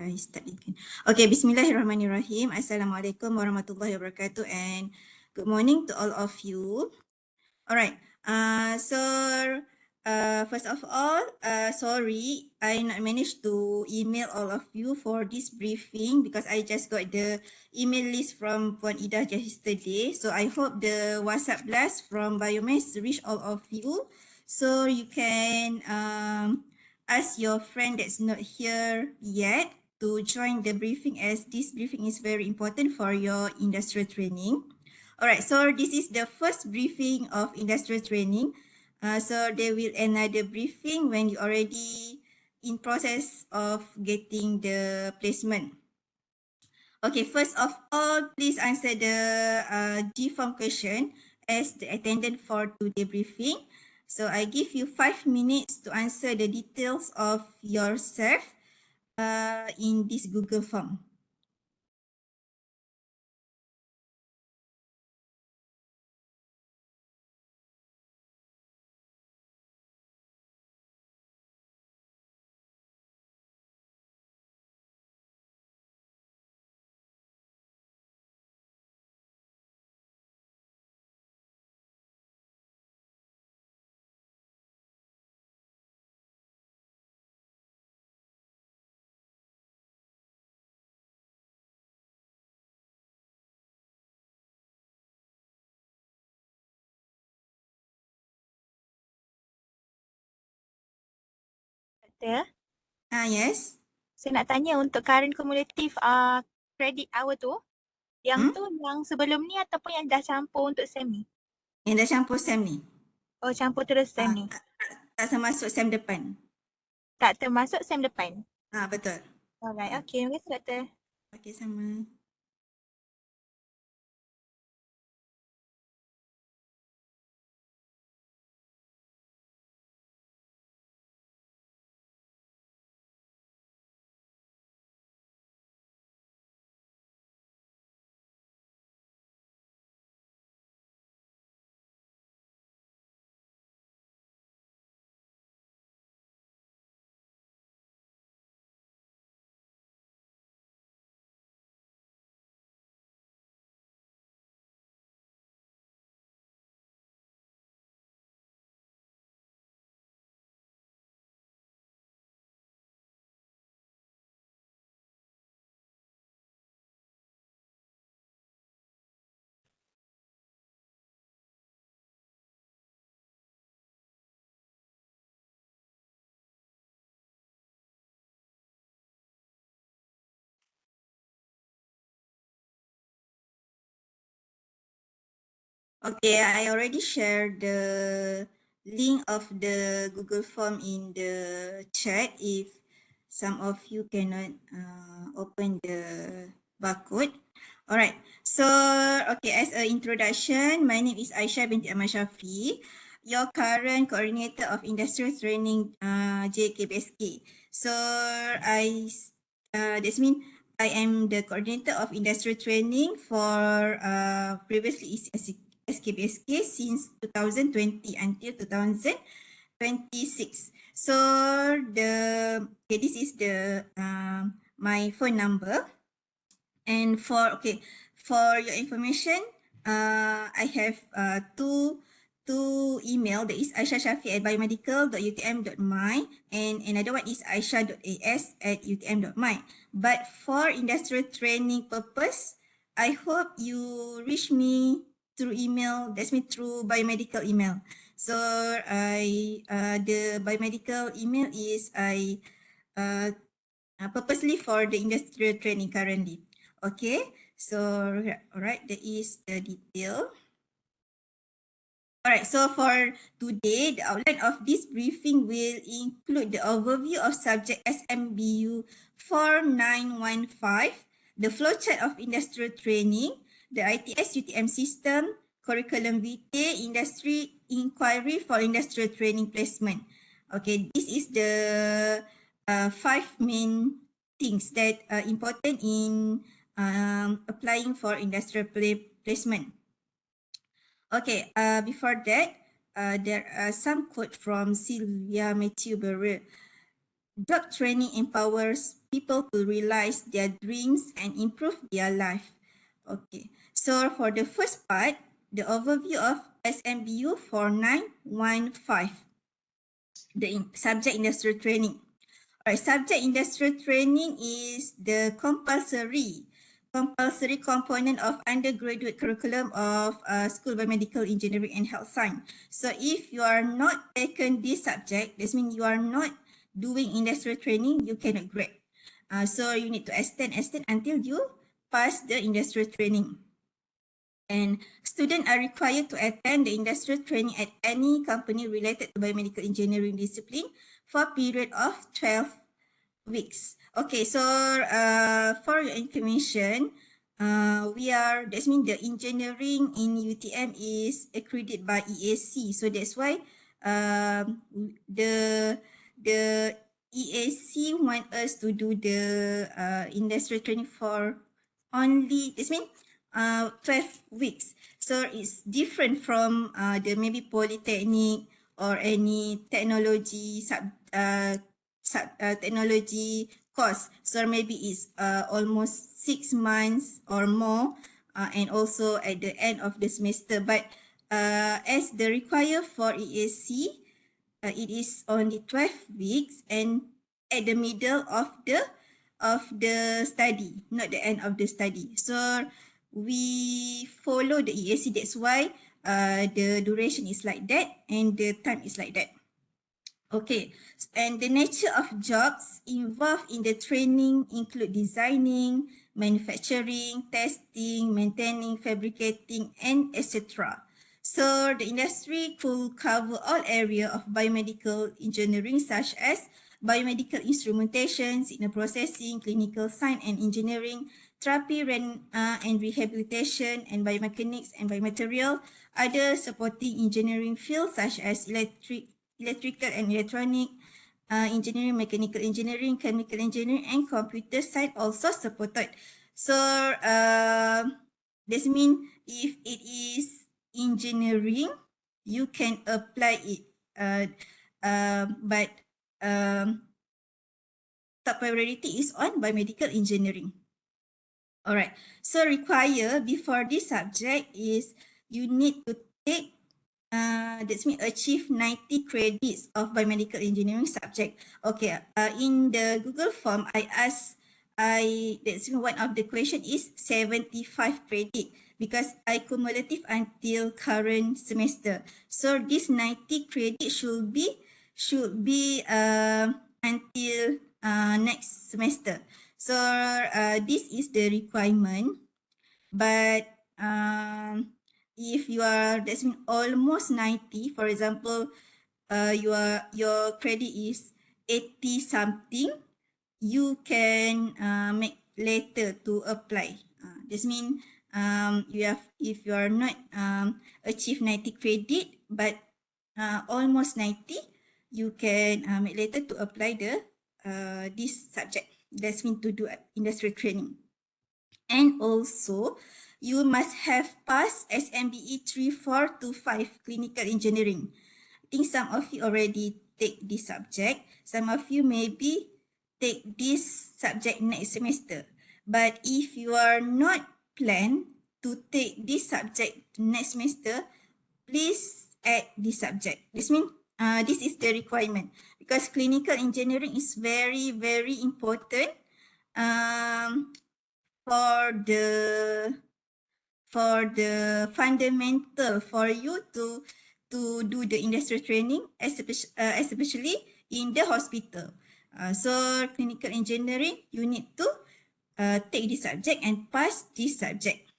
I start again? Okay, Bismillahirrahmanirrahim. Assalamualaikum warahmatullahi wabarakatuh, and good morning to all of you. All right. First of all, sorry, I not managed to email all of you for this briefing because I just got the email list from Puan Ida just yesterday. So I hope the WhatsApp blast from Biomed reach all of you, so you can ask your friend that's not here yet to join the briefing, as this briefing is very important for your industrial training. All right, so this is the first briefing of industrial training. So there will another briefing when you already in process of getting the placement. Okay, first of all, please answer the G form question as the attendant for today briefing. So I give you 5 minutes to answer the details of yourself in this Google form. Doktor, Yes. saya nak tanya untuk current cumulative credit hour tu, yang tu yang sebelum ni ataupun yang dah campur untuk SEM ni? Yang dah campur SEM ni. Oh, campur terus SEM ni. Tak termasuk SEM depan. Tak termasuk SEM depan. Betul. Alright, okay. Terima kasih doktor. Okay, sama. Okay, I already shared the link of the Google form in the chat if some of you cannot open the barcode. All right, so okay, as an introduction, my name is Aisyah binti Ahmad Shafi, your current coordinator of industrial training JKBSK. So this means I am the coordinator of industrial training for previously is SKBSK since 2020 until 2026. So this is the my phone number, and for your information, I have two email. That is aishashafi@biomedical.utm.my, and another one is aisha.as@utm.my. But for industrial training purpose, I hope you reach me through email. That's me through biomedical email. So the biomedical email is purposely for the industrial training currently. Okay, so all right, that is the detail. All right, so for today, the outline of this briefing will include the overview of subject SMBU 4915, the flowchart of industrial training, the ITS UTM system, curriculum vitae, industry inquiry for industrial training placement. Okay, this is the 5 main things that are important in applying for industrial placement. Okay, before that, there are some quote from Sylvia Matthew Burrell. Job training empowers people to realize their dreams and improve their life. Okay, so for the first part, the overview of SMBU 4915, the subject industrial training. Alright, subject industrial training is the compulsory component of undergraduate curriculum of School Biomedical Engineering and Health Science. So if you are not taken this subject, this means you are not doing industrial training, you cannot grade. So you need to extend until you pass the industrial training. And students are required to attend the industrial training at any company related to biomedical engineering discipline for a period of 12 weeks. Okay, so for your information, that means the engineering in UTM is accredited by EAC. So that's why the EAC want us to do the industrial training for only, this means 12 weeks. So it's different from the maybe polytechnic or any technology technology course. So maybe it's almost 6 months or more, and also at the end of the semester. But as the require for EAC, it is only 12 weeks and at the middle of the study, not the end of the study. So we follow the EAC. That's why the duration is like that and the time is like that. Okay, and the nature of jobs involved in the training include designing, manufacturing, testing, maintaining, fabricating, and etc. So the industry could cover all areas of biomedical engineering such as biomedical instrumentation, signal processing, clinical science and engineering, therapy and rehabilitation, and biomechanics and biomaterial, other supporting engineering fields such as electrical and electronic engineering, mechanical engineering, chemical engineering, and computer science also supported. So this means if it is engineering, you can apply it. But top priority is on biomedical engineering. Alright, so require before this subject is you need to take that's mean achieve 90 credits of biomedical engineering subject. Okay, in the Google form, that's one of the question is 75 credit because I cumulative until current semester. So this 90 credit should be until next semester. So this is the requirement, but if you are, that's mean almost 90, for example, your credit is 80 something, you can make later to apply. This means if you are not achieve 90 credit but almost 90, you can make later to apply the this subject. That's mean to do industrial training. And also, you must have passed SMBE 3, 4 to 5 clinical engineering. I think some of you already take this subject. Some of you maybe take this subject next semester. But if you are not planned to take this subject next semester, please add this subject. This means this is the requirement because clinical engineering is very, very important for the fundamental for you to do the industrial training, especially in the hospital. So clinical engineering, you need to take this subject and pass this subject.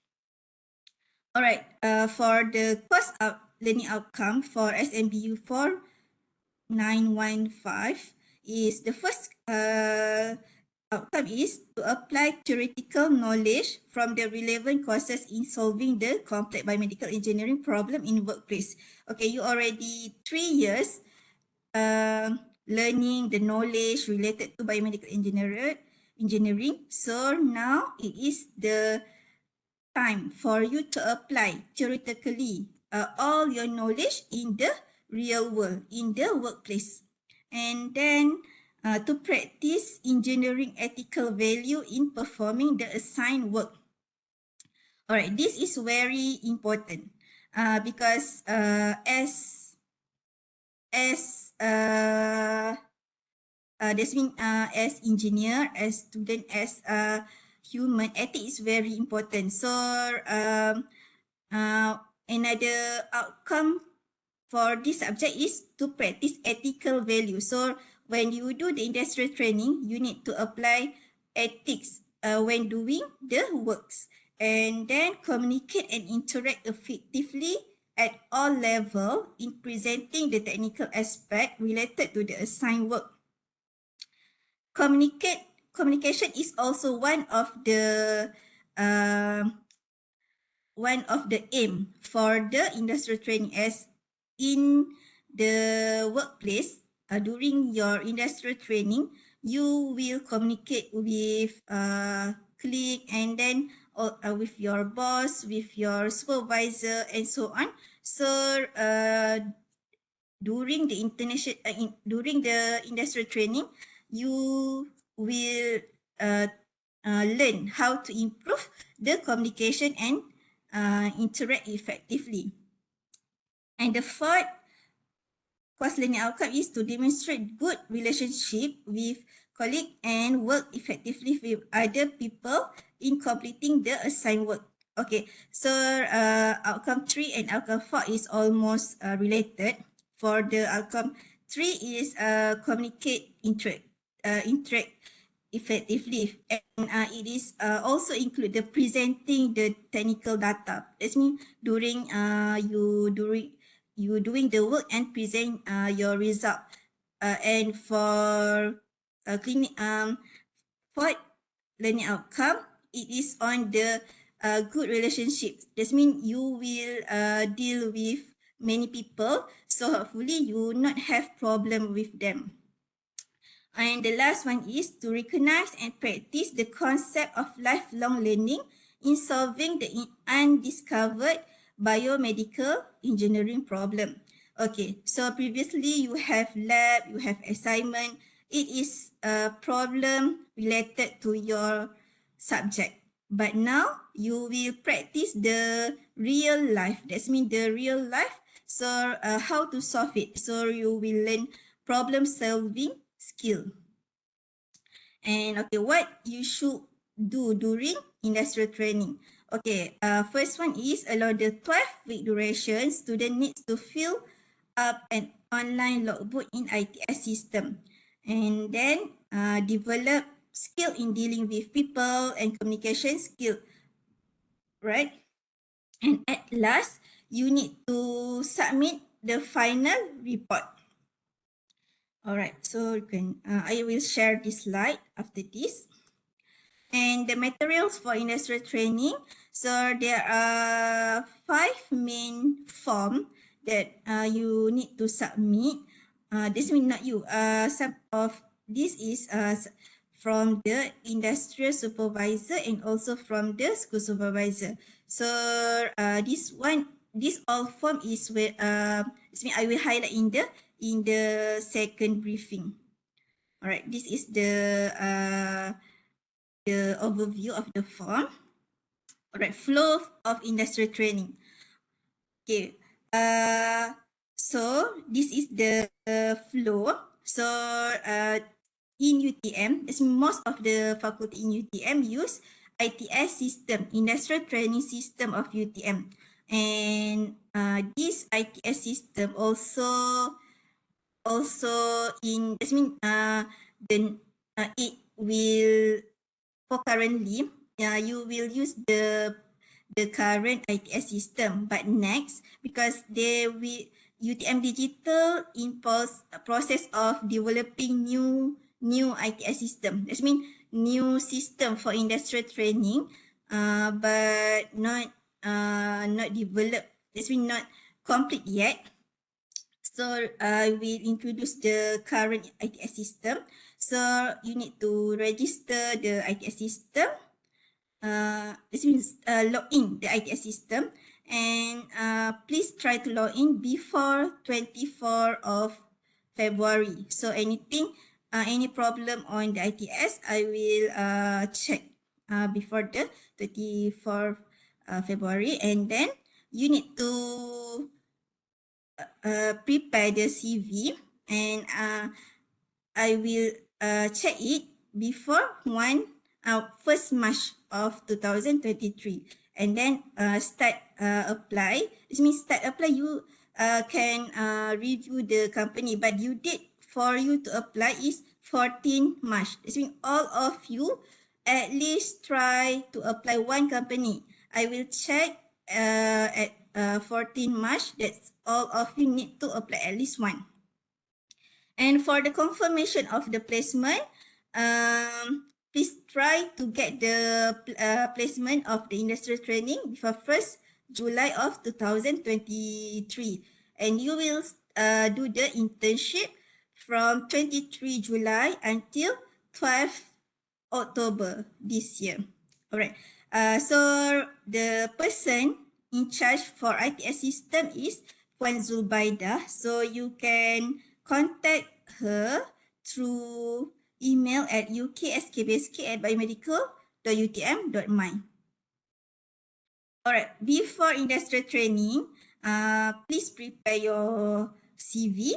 Alright, for the course of learning outcome for SMBU 4915 is the first outcome is to apply theoretical knowledge from the relevant courses in solving the complex biomedical engineering problem in workplace. Okay, you already 3 years learning the knowledge related to biomedical engineering. So now it is the time for you to apply theoretically all your knowledge in the real world, in the workplace. And then to practice engineering ethical value in performing the assigned work. All right, this is very important because as that's mean as engineer, as student, as human, ethics is very important. So another outcome for this subject is to practice ethical value. So when you do the industrial training, you need to apply ethics when doing the works, and then communicate and interact effectively at all level in presenting the technical aspect related to the assigned work. Communication is also one of the aim for the industrial training, as in the workplace. During your industrial training, you will communicate with colleague, and then with your boss, with your supervisor, and so on. So during the industrial training, you will uh, learn how to improve the communication and interact effectively. And the fourth course learning outcome is to demonstrate good relationship with colleague and work effectively with other people in completing the assigned work. Okay, so outcome 3 and outcome 4 is almost related. For the outcome 3 is communicate, interact effectively, and it is also include the presenting the technical data. That means during you doing the work and present your result. And for clinic for learning outcome, it is on the good relationships. That means you will deal with many people, so hopefully you will not have problem with them. And the last one is to recognize and practice the concept of lifelong learning in solving the undiscovered biomedical engineering problem. Okay, so previously you have lab, you have assignment. It is a problem related to your subject. But now you will practice the real life. That means the real life. So how to solve it. So you will learn problem solving skill. And okay, what you should do during industrial training. Okay, first one is along the 12-week duration, student needs to fill up an online logbook in ITS system, and then develop skill in dealing with people and communication skill, right? And at last, you need to submit the final report. All right, so you can, I will share this slide after this. And the materials for industrial training. So there are 5 main form that you need to submit. This means not you. Some of this is from the industrial supervisor and also from the school supervisor. So this all form is where this means I will highlight in the second briefing. All right, this is the overview of the form. All right, flow of industrial training. Okay, so this is the flow. So in UTM, most of the faculty in UTM use ITS system, industrial training system of UTM. And this ITS system also in, I mean, then it will, for currently, you will use the current ITS system. But next, because they will UTM Digital in process of developing new ITS system. That means new system for industrial training, but not developed. That means not complete yet. So I will introduce the current ITS system. So you need to register the ITS system. This means log in the ITS system, and please try to log in before 24 of February. So anything any problem on the ITS, I will check before the 24th February, and then you need to prepare the CV, and I will check it before 1st March of 2023, and then start apply. This means start apply, you can review the company, but you date for you to apply is 14 March. This means all of you at least try to apply one company. I will check at 14 March. That's all of you need to apply at least one. And for the confirmation of the placement, please try to get the placement of the industrial training before 1st July of 2023. And you will do the internship from 23 July until 12 October this year. All right. So the person in charge for ITS system is Puan Zulbaida. So you can contact her through email at ukskbsk@biomedical.utm.my. All right. Before industrial training, please prepare your CV,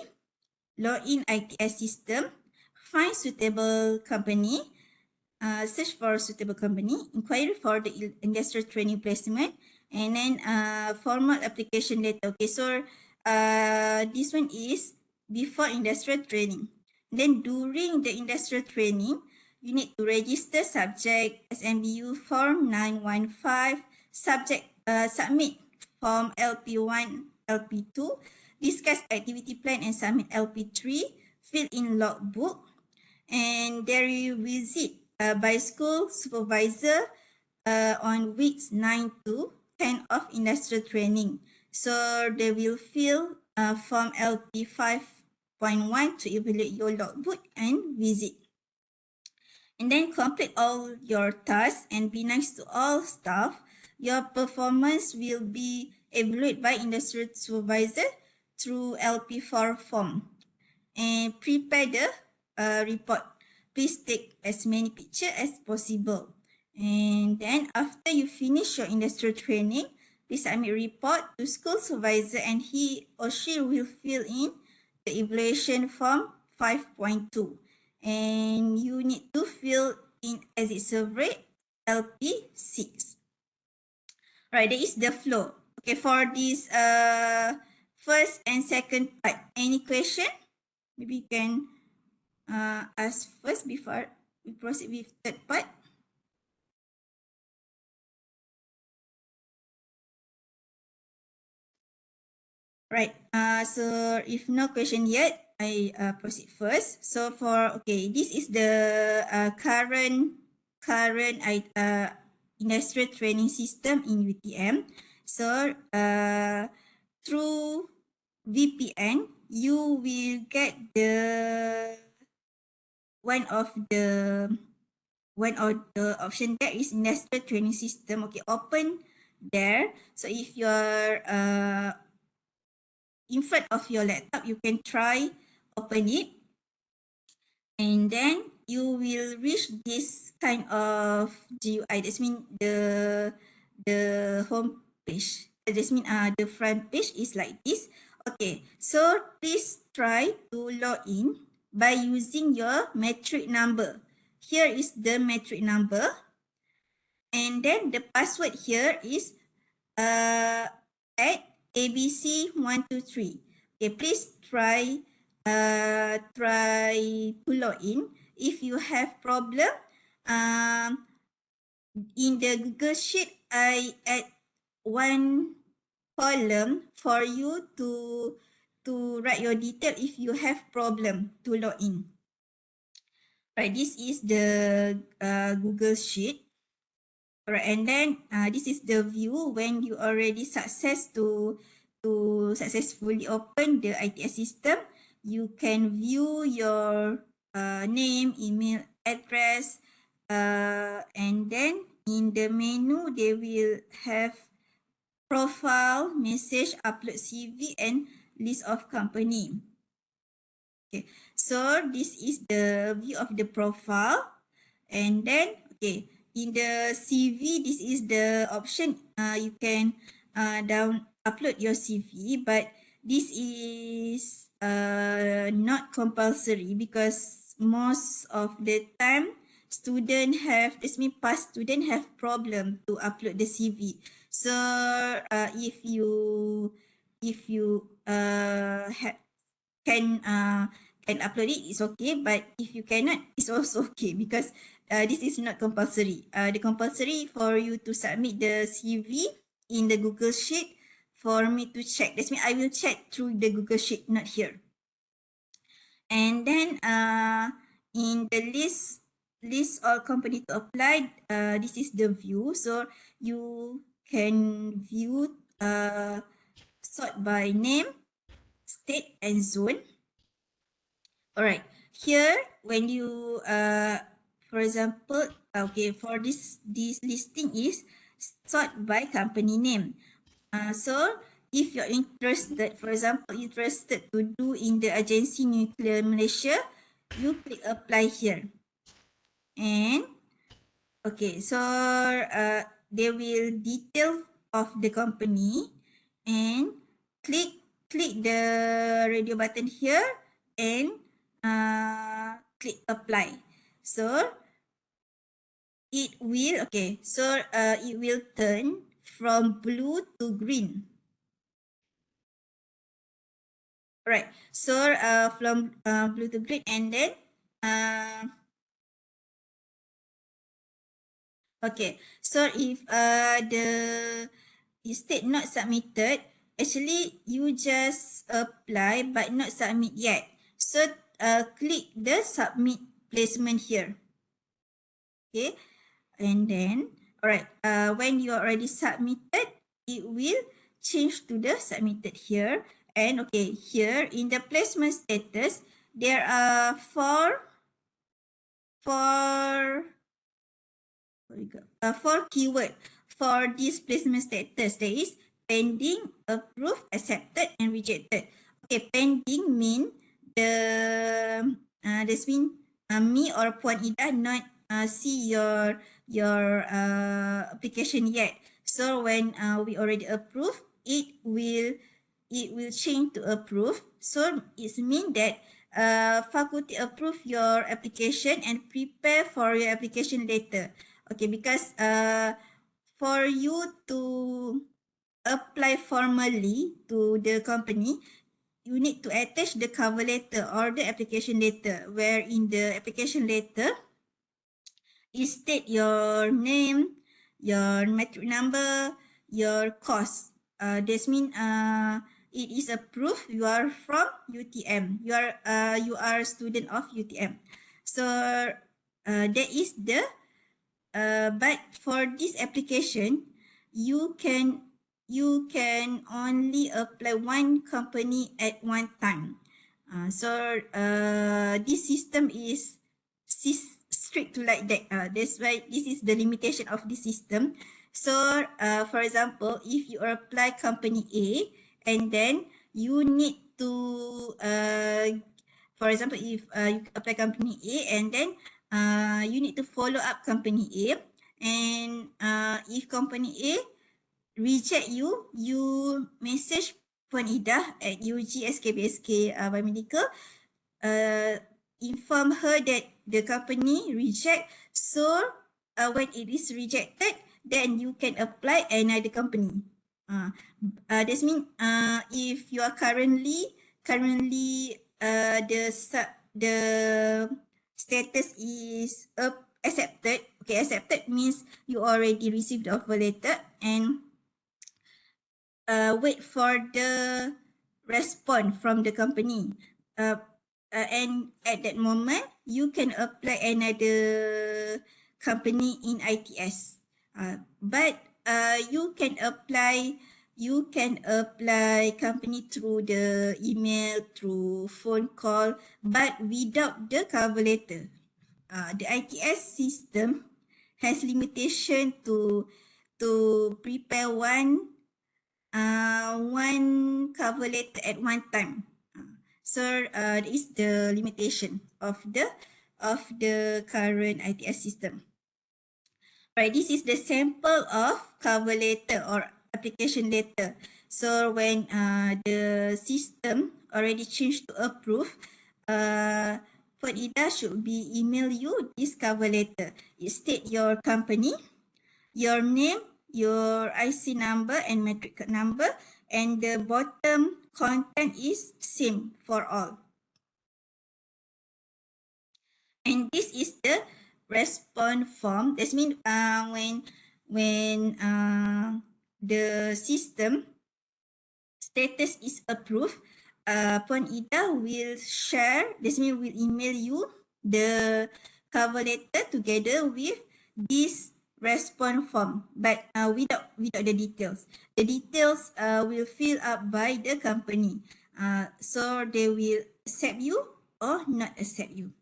log in ITS system, find suitable company, search for suitable company, inquiry for the industrial training placement, and then formal application letter. Okay, so this one is before industrial training. Then during the industrial training, you need to register subject SMBU form 915, submit form LP1, LP2, discuss activity plan and submit LP3, fill in logbook, and there you visit by school supervisor on weeks 9 to 10 of industrial training. So they will fill form LP 5.1 to evaluate your logbook and visit. And then complete all your tasks and be nice to all staff. Your performance will be evaluated by industrial supervisor through LP4 form. And prepare the report. Please take as many pictures as possible. And then after you finish your industrial training, please submit report to school supervisor, and he or she will fill in the evaluation form 5.2. And you need to fill in exit survey LP6. Right, that is the flow. Okay, for this first and second part, any question? Maybe you can ask first before we proceed with third part. Right. So if no question yet, I proceed first. So for this is the current industrial training system in UTM. So through VPN, you will get the one of the option there is industrial training system. Okay, open there. So if you're in front of your laptop, you can try open it, and then you will reach this kind of GUI. That means the home page. That means the front page is like this. Okay, so please try to log in by using your metric number. Here is the metric number, and then the password here is at ABC123. Okay, please try to log in. If you have problem, in the Google Sheet, I add one column for you to write your detail if you have problem to log in. Right, this is the Google Sheet. Alright, and then this is the view when you already successfully open the ITS system. You can view your name, email address, and then in the menu they will have profile, message, upload CV, and list of company. Okay, So this is the view of the profile. And then, okay, in the CV, this is the option. You can upload your CV, but this is not compulsory because most of the time past student have problem to upload the CV. So if you can upload it, it's okay, but if you cannot, it's also okay because this is not compulsory. The compulsory for you to submit the CV in the Google Sheet for me to check. That's mean I will check through the Google Sheet, not here. And then in the list all company to apply, this is the view. So you can view sort by name, state and zone. All right. Here, when you, for example, okay, for this listing is sort by company name. So if you're interested, for example, interested to do in the agency Nuclear Malaysia, you click apply here. And okay, so they will detail of the company and click the radio button here and click apply. So it will turn from blue to green. Right. So from blue to green, and then okay. So if the state not submitted, actually you just apply but not submit yet. So click the submit placement here. Okay. And then, all right, when you already submitted, it will change to the submitted here. And okay, here in the placement status, there are four keyword for this placement status. There is pending, approved, accepted, and rejected. Okay, pending mean this mean me or Puan Ida not see your application yet. So when we already approve, it will change to approve. So it means that faculty approve your application and prepare for your application later. Okay, because for you to apply formally to the company, you need to attach the cover letter or the application letter, where in the application letter, you state your name, your matric number, your course. This means it is approved. You are from UTM. You are a student of UTM. So that is the. But for this application, you can only apply one company at one time. So this system is strict like that. That's why this is the limitation of this system. So for example, if you apply company A, and then you need to for example, if you apply company A, and then you need to follow up company A, and if company A reject you, you message Puan Ida at UG SKBSK Biomedical, inform her that the company reject. So when it is rejected, then you can apply another company. This means if you are currently the status is accepted. Okay, accepted means you already received the offer letter, and wait for the response from the company. And at that moment, you can apply another company in ITS. But you can apply company through the email, through phone call, but without the cover letter. The ITS system has limitation to prepare one cover letter at one time. So that is the limitation of the current ITS system. Right, this is the sample of cover letter or application letter. So when the system already changed to approve, Puan Ida should be email you this cover letter. It state your company, your name, your IC number and matric card number, and the bottom content is same for all. And this is the response form. That means when the system status is approved, Puan Ida will share, that means will email you the cover letter together with this response form, but without the details. The details will fill up by the company. So they will accept you or not accept you.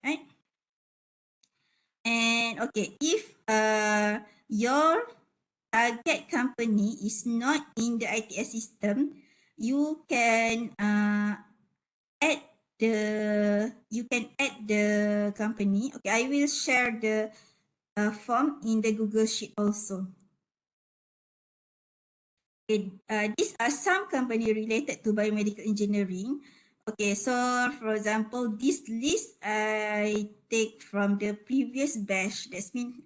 Right? And okay, if your target company is not in the ITS system, you can add the company. Okay, I will share the form in the Google Sheet also. Okay, these are some company related to biomedical engineering. Okay, so for example, this list I take from the previous batch. That means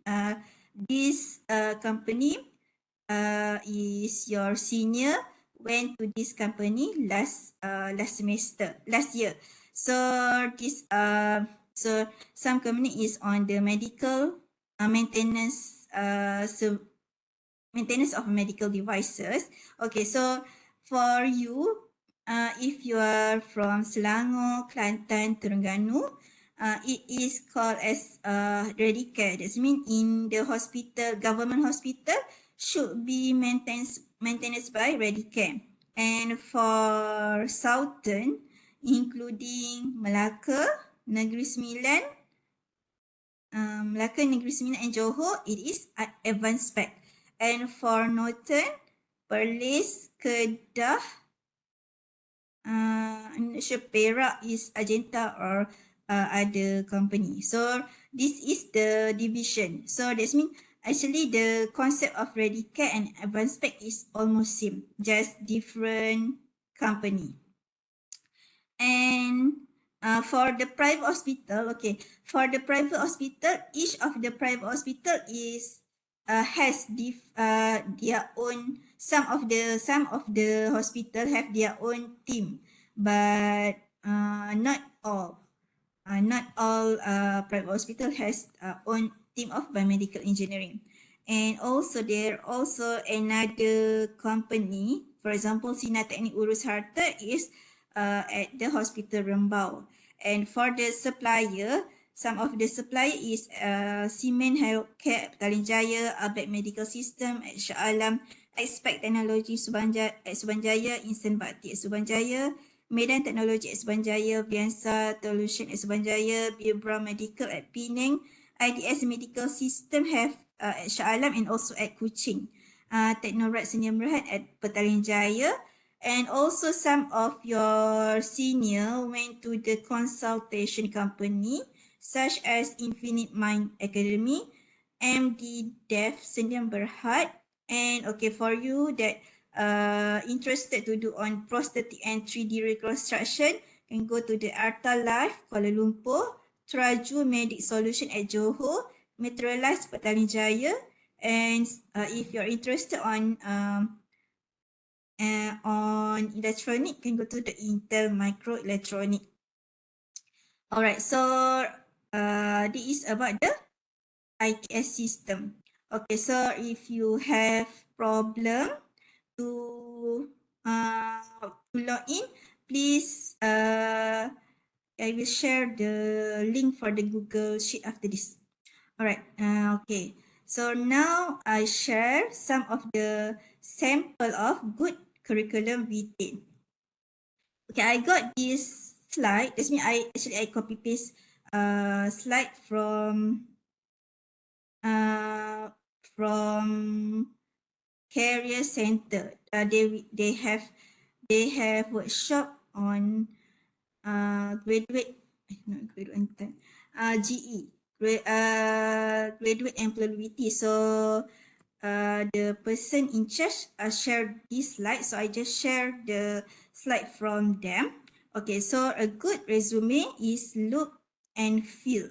this company is your senior went to this company last year. So this so some company is on the medical maintenance maintenance of medical devices. Okay, so for you, if you are from Selangor, Kelantan, Terengganu, it is called as ready care. That means in the hospital, government hospital should be maintained by ready care. And for Southern, including Melaka, Negeri Sembilan, Melaka, Negeri Sembilan and Johor, it is advanced spec. And for Northern, Perlis, Kedah, I'm not sure Perak is Agenta or other company. So this is the division. So that means actually the concept of ready care and advanced spec is almost same, just different company. And for the private hospital, okay, for the private hospital, each of the private hospital is has their own. Some of the hospital have their own team, but not all. Not all private hospital has own team of biomedical engineering. And also there also another company, for example, Sinar Teknik Urus Harta is at the hospital Rembau. And for the supplier, some of the supplier is Siemens Healthcare, Petaling Jaya, Abed Medical System at Shah Alam, Expect Technology Subanjaya, Instant Bakti at Subanjaya, Medan Teknologi at Subanjaya, Biansa Solution at Subanjaya, Biomedical at Penang, IDS Medical System have at Shah Alam and also at Kuching. Teknorat Senior Merahat at Petaling Jaya, and also some of your senior went to the consultation company such as Infinite Mind Academy, MD Dev Sdn Berhad, and okay, for you that interested to do on prosthetic and 3D reconstruction, can go to the Arta Life Kuala Lumpur, Traju Medic Solution at Johor, Materialize Petaling Jaya, and if you're interested on electronic, can go to the Intel Microelectronic. Alright, so this is about the ITS system. Okay, so if you have problem to log in, please I will share the link for the Google Sheet after this. Alright, okay. So now I share some of the sample of good curriculum vitae. Okay, I got this slide. That's mean I copy paste slide from Career Center. They have workshop on graduate, not graduate intern, GE, graduate employability. So the person in charge shared this slide, so I just share the slide from them. Okay, so a good resume is look and feel.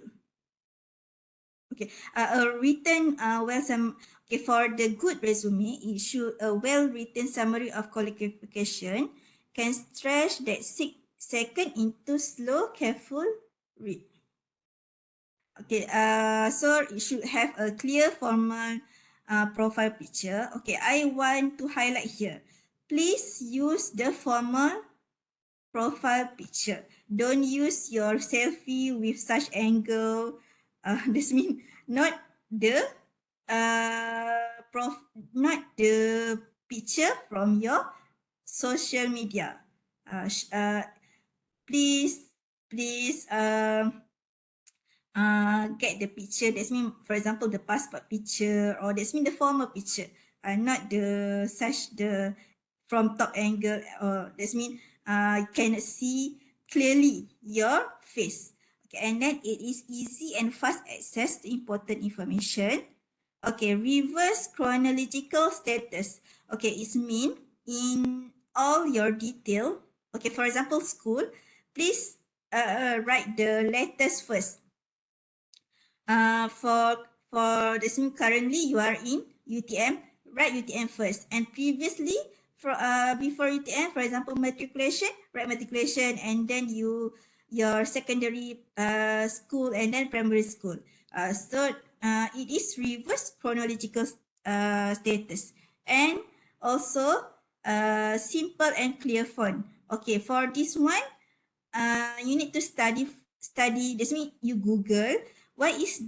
Okay, a written okay, for the good resume, it should a well-written summary of qualification can stretch that 6 second into slow, careful read. Okay, so it should have a clear formal profile picture. Okay, I want to highlight here. Please use the formal profile picture. Don't use your selfie with such angle. This means not the not the picture from your social media. Please, get the picture. That's mean, for example, the passport picture, or that's mean the formal picture, not the such the from top angle, or that's mean you cannot see clearly your face. Okay, and then it is easy and fast access to important information. Okay, reverse chronological status. Okay, it mean in all your detail. Okay, for example, school, please write the letters first. For this mean currently you are in UTM, write UTM first. And previously, for before UTM, for example, matriculation, write matriculation, and then your secondary school, and then primary school. So it is reverse chronological status, and also simple and clear font. Okay, for this one, you need to study. That means you Google what is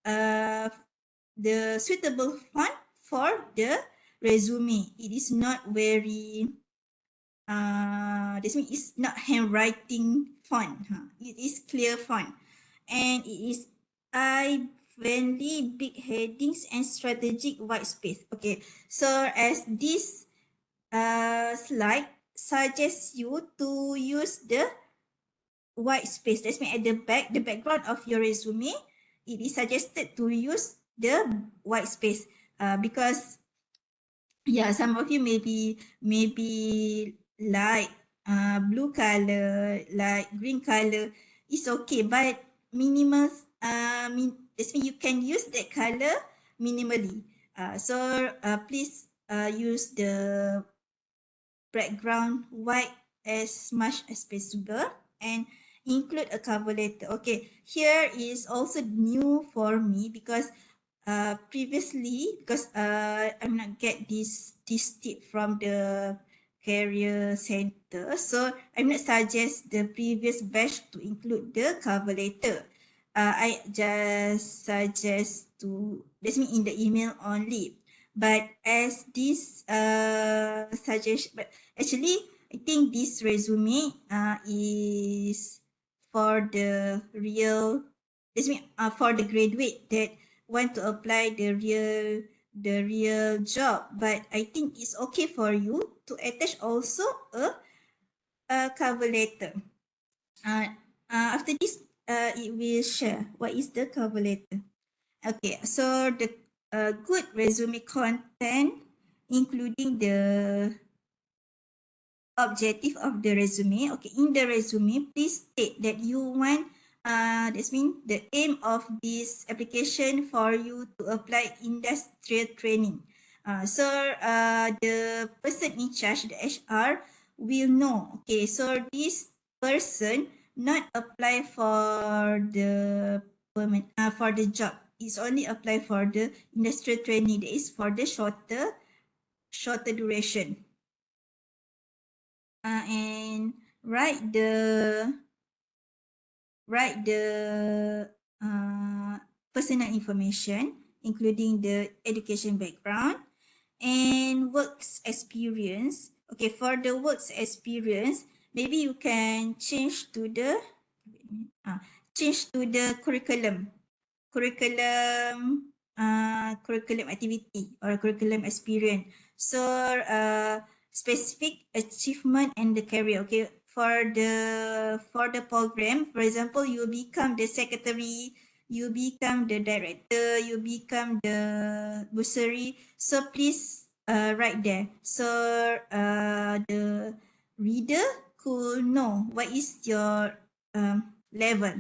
uh, the suitable font for the resume. It is not very this means it's not handwriting font. Huh? It is clear font, and it is eye friendly, big headings, and strategic white space. Okay, so as this slide suggests you to use the white space. That's mean at the back, the background of your resume, it is suggested to use the white space because yeah, some of you maybe like blue color, like green color. It's okay, but minimal. That's mean you can use that color minimally. So please use the background white as much as possible and include a cover letter. Okay, here is also new for me because previously, because I'm not get this tip from the career center, so I'm not suggest the previous batch to include the cover letter. I just suggest to, that's mean in the email only. But as this suggestion, but actually I think this resume is for the real, that's mean for the graduate that want to apply the real job. But I think it's okay for you to attach also a cover letter. After this, it will share what is the cover letter. Okay, so the good resume content, including the objective of the resume. Okay, in the resume, please state that you want, this means the aim of this application for you to apply industrial training. So the person in charge, the HR, will know. Okay, so this person not apply for the for the job. It's only apply for the industrial training. That is for the shorter duration. And write the personal information, including the education background and works experience. Okay, for the works experience, maybe you can change to the curriculum activity or curriculum experience. So specific achievement and the career. Okay, for the program, for example, you become the secretary, you become the director, you become the bursary. So please write there. So the reader could know what is your level.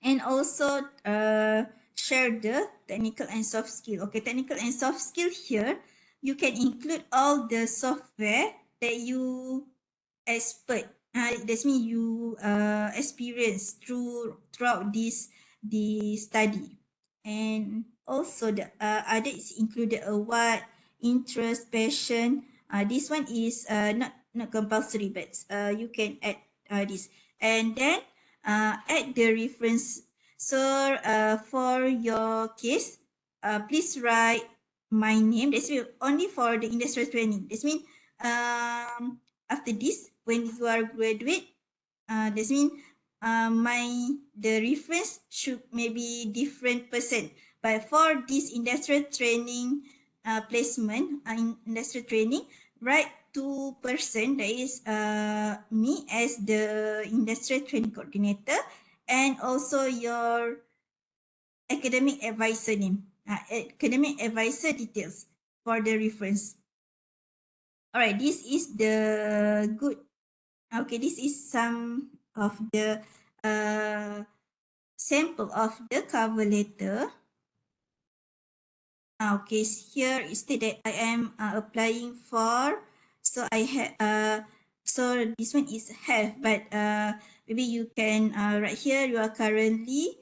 And also share the technical and soft skill. Okay, technical and soft skill here, you can include all the software that you expert. That means you experience throughout the study. And also the other is included what interest, passion. This one is not compulsory, but you can add this. And then add the reference. So for your case, please write my name. That's only for the industrial training. That means after this, when you are graduate, that means the reference should maybe different person. But for this industrial training placement, in industrial training, write 2 person. That is me as the industrial training coordinator, and also your academic advisor name, academic advisor details for the reference. All right, this is the good. Okay, this is some of the sample of the cover letter. Okay, here is state that I am applying for. So I have so this one is have, but maybe you can write here you are currently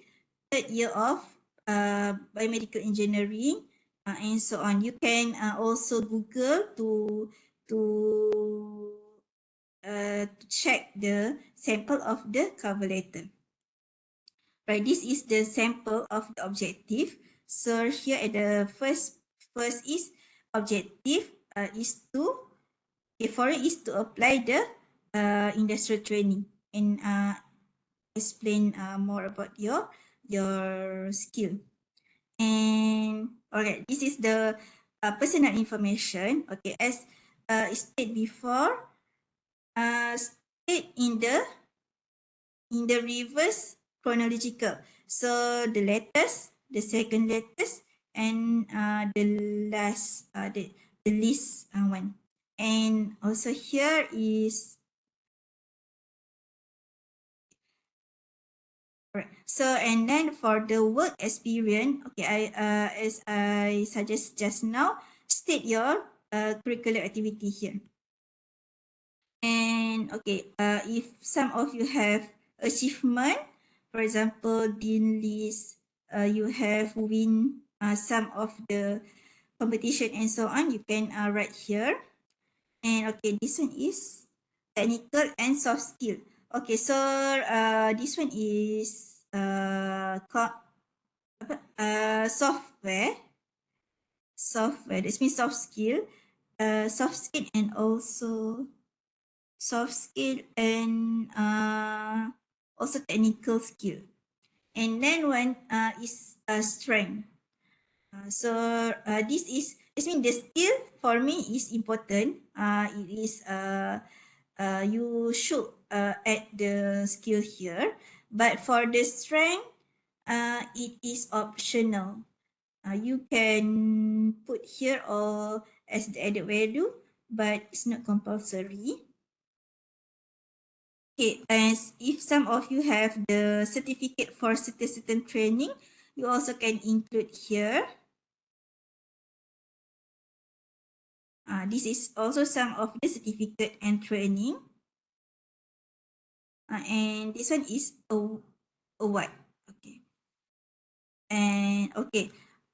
third year of biomedical engineering, and so on. You can also Google to check the sample of the cover letter. Right, this is the sample of the objective. So here at the first is objective is to for it is to apply the industrial training and explain more about your skill. And okay, this is the personal information. Okay, as stated before, state in the reverse chronological. So the letters, the second letters, and the last, the least one. And also here is, right. So and then for the work experience, okay, as I suggest just now, state your curricular activity here. And okay, if some of you have achievement, for example, Dean List, you have win some of the competition and so on, you can write here. And okay, this one is technical and soft skill. Okay, so this one is software. Software, this means soft skill. Soft skill and also soft skill and also technical skill. And then one is strength. This means the skill for me is important. It is you should add the skill here, but for the strength, it is optional. You can put here or as the added value, but it's not compulsory. Okay, as if some of you have the certificate for certain training, you also can include here. This is also some of the certificate and training. And this one is a what? Okay. And okay,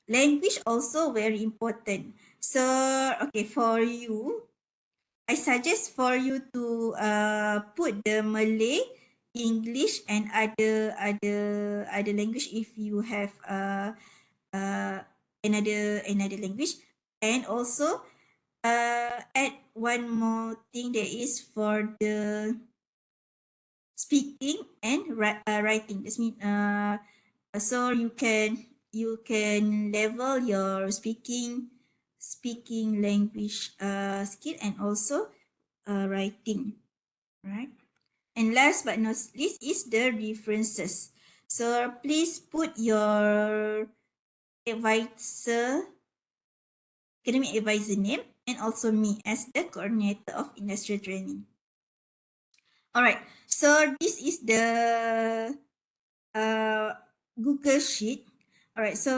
language also very important. So okay, for you, I suggest for you to put the Malay, English, and other language if you have another language, and also add one more thing that is for the speaking and writing. This means so you can level your speaking language skill and also writing. right? And last but not least is the references. So please put your advisor, academic advisor name, and also me as the coordinator of industrial training. All right. So this is the uh, Google Sheet. All right. So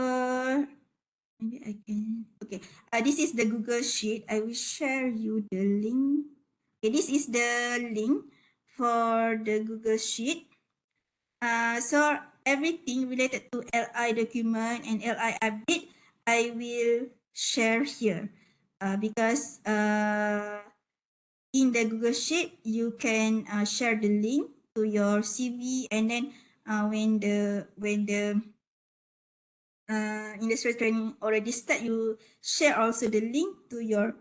maybe I can. Okay. This is the Google Sheet. I will share you the link. Okay. This is the link for the Google Sheet. So everything related to LI document and LI update, I will share here. Because in the Google Sheet, you can share the link to your CV, and then when the industrial training already start, you share also the link to your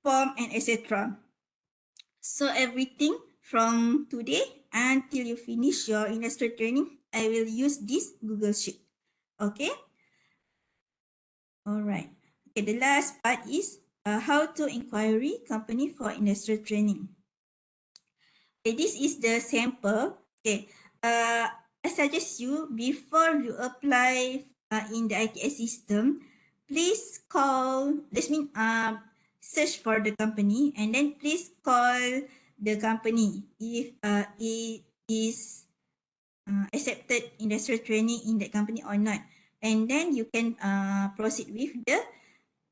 form and etc. So everything from today until you finish your industrial training, I will use this Google Sheet. Okay. All right. Okay. The last part is how to inquiry company for industrial training. Okay, this is the sample. Okay, I suggest you before you apply in the ITS system, please call. This means search for the company and then please call the company if it is accepted industrial training in that company or not, and then you can proceed with the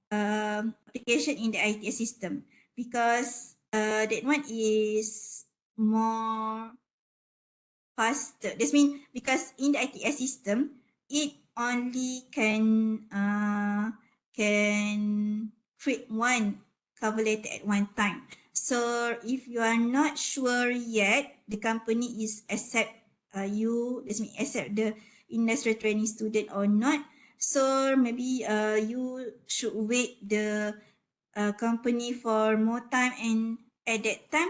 application in the ITS system, because that one is more faster. This means because in the ITS system, it only can create one cover letter at one time. So if you are not sure yet, the company is accept you. This means accept the industrial training student or not. So maybe you should wait the company for more time, and at that time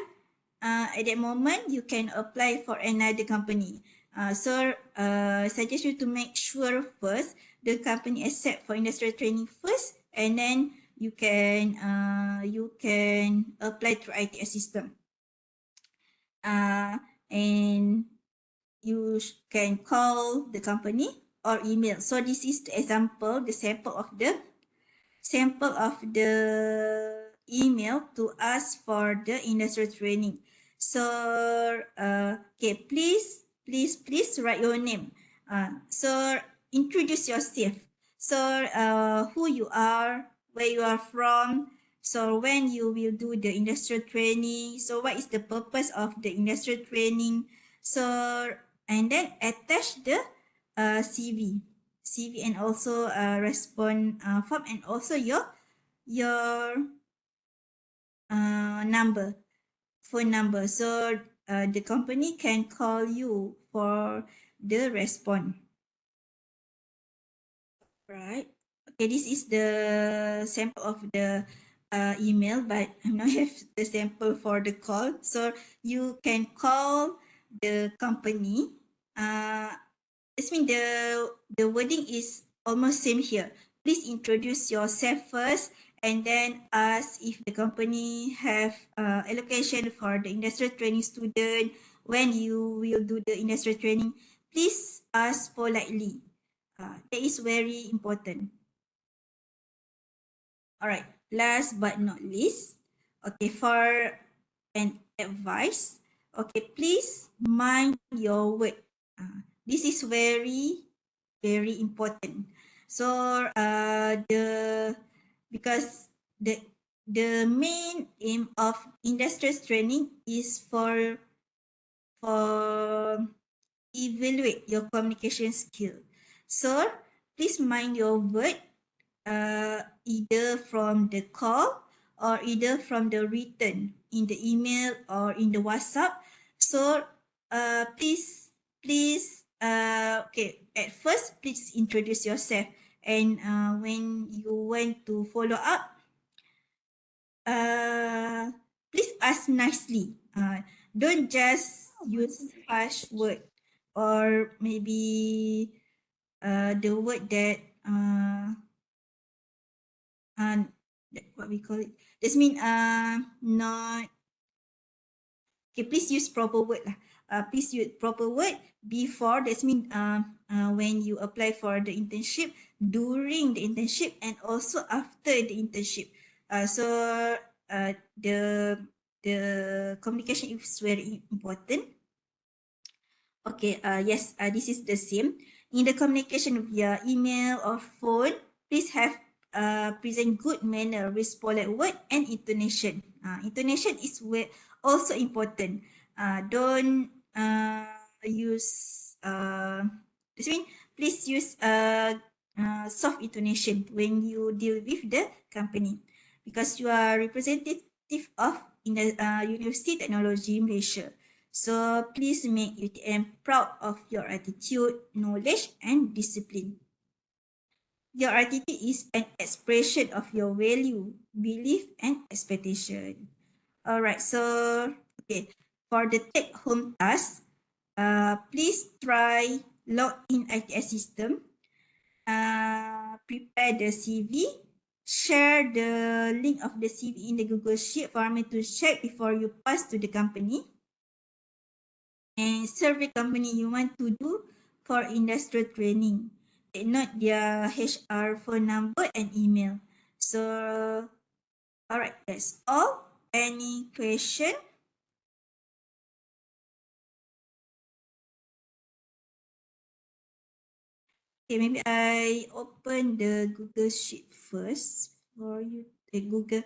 at that moment you can apply for another company. So suggest you to make sure first the company accept for industrial training first, and then you can apply through ITS system. And you can call the company or email. So this is the example, the sample of the email to ask for the industrial training. So, okay, please write your name. So, introduce yourself. So, who you are, where you are from, so when you will do the industrial training, so what is the purpose of the industrial training. So, and then attach the CV and also respond form, and also your number, phone number, so the company can call you for the response. Right. Okay, this is the sample of the email, but I don't have the sample for the call. So you can call the company. It's mean the wording is almost same here. Please introduce yourself first, and then ask if the company have allocation for the industrial training student. When you will do the industrial training, please ask politely. That is very important. All right. Last but not least, okay, for an advice, okay, please mind your word. This is very important. So because the main aim of industrial training is for evaluate your communication skill. So please mind your word, either from the call or either from the written in the email or in the WhatsApp. So please, okay, at first please introduce yourself, and when you want to follow up, uh, please ask nicely. Don't just use harsh word, or maybe the word that what we call it. This mean not Okay, please use proper word lah. Please use proper word before. That means when you apply for the internship, during the internship, and also after the internship. So the communication is very important. Okay, yes, this is the same. In the communication via email or phone, please have present good manner with polite word and intonation. Intonation is also important. Don't use, this mean, please use soft intonation when you deal with the company because you are representative of in the University Technology Malaysia. So please make UTM proud of your attitude, knowledge, and discipline. Your attitude is an expression of your value, belief, and expectation. Alright, so okay, for the take-home task, please try log in ITS system, prepare the CV, share the link of the CV in the Google Sheet for me to check before you pass to the company. And survey company you want to do for industrial training. Take note their HR phone number and email. So, all right, that's all. Any question? Okay, maybe I open the Google Sheet first for you. The Google.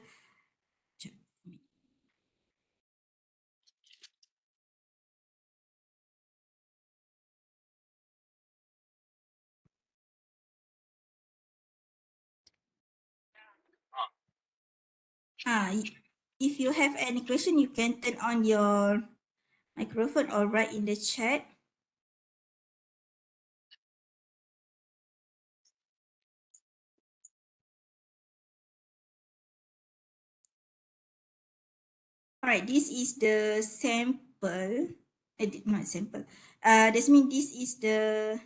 If you have any question, you can turn on your microphone or write in the chat. All right, this is the sample. Not sample. This means this is the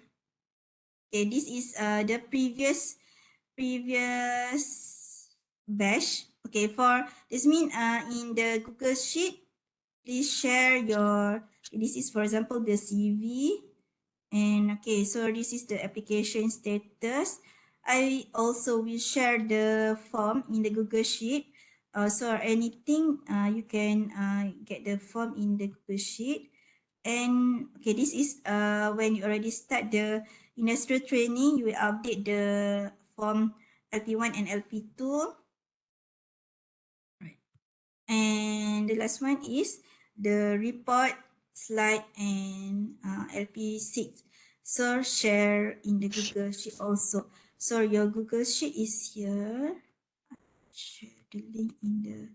okay. This is the previous batch. Okay, for this mean in the Google Sheet, please share your. This is for example the CV. And okay, so this is the application status. I also will share the form in the Google Sheet. So anything, you can get the form in the Google Sheet. And okay, this is when you already start the industrial training, you will update the form LP1 and LP2. Right. And the last one is the report, slide, and LP6. So share in the Google Sheet also. So your Google Sheet is here. Share the link in the.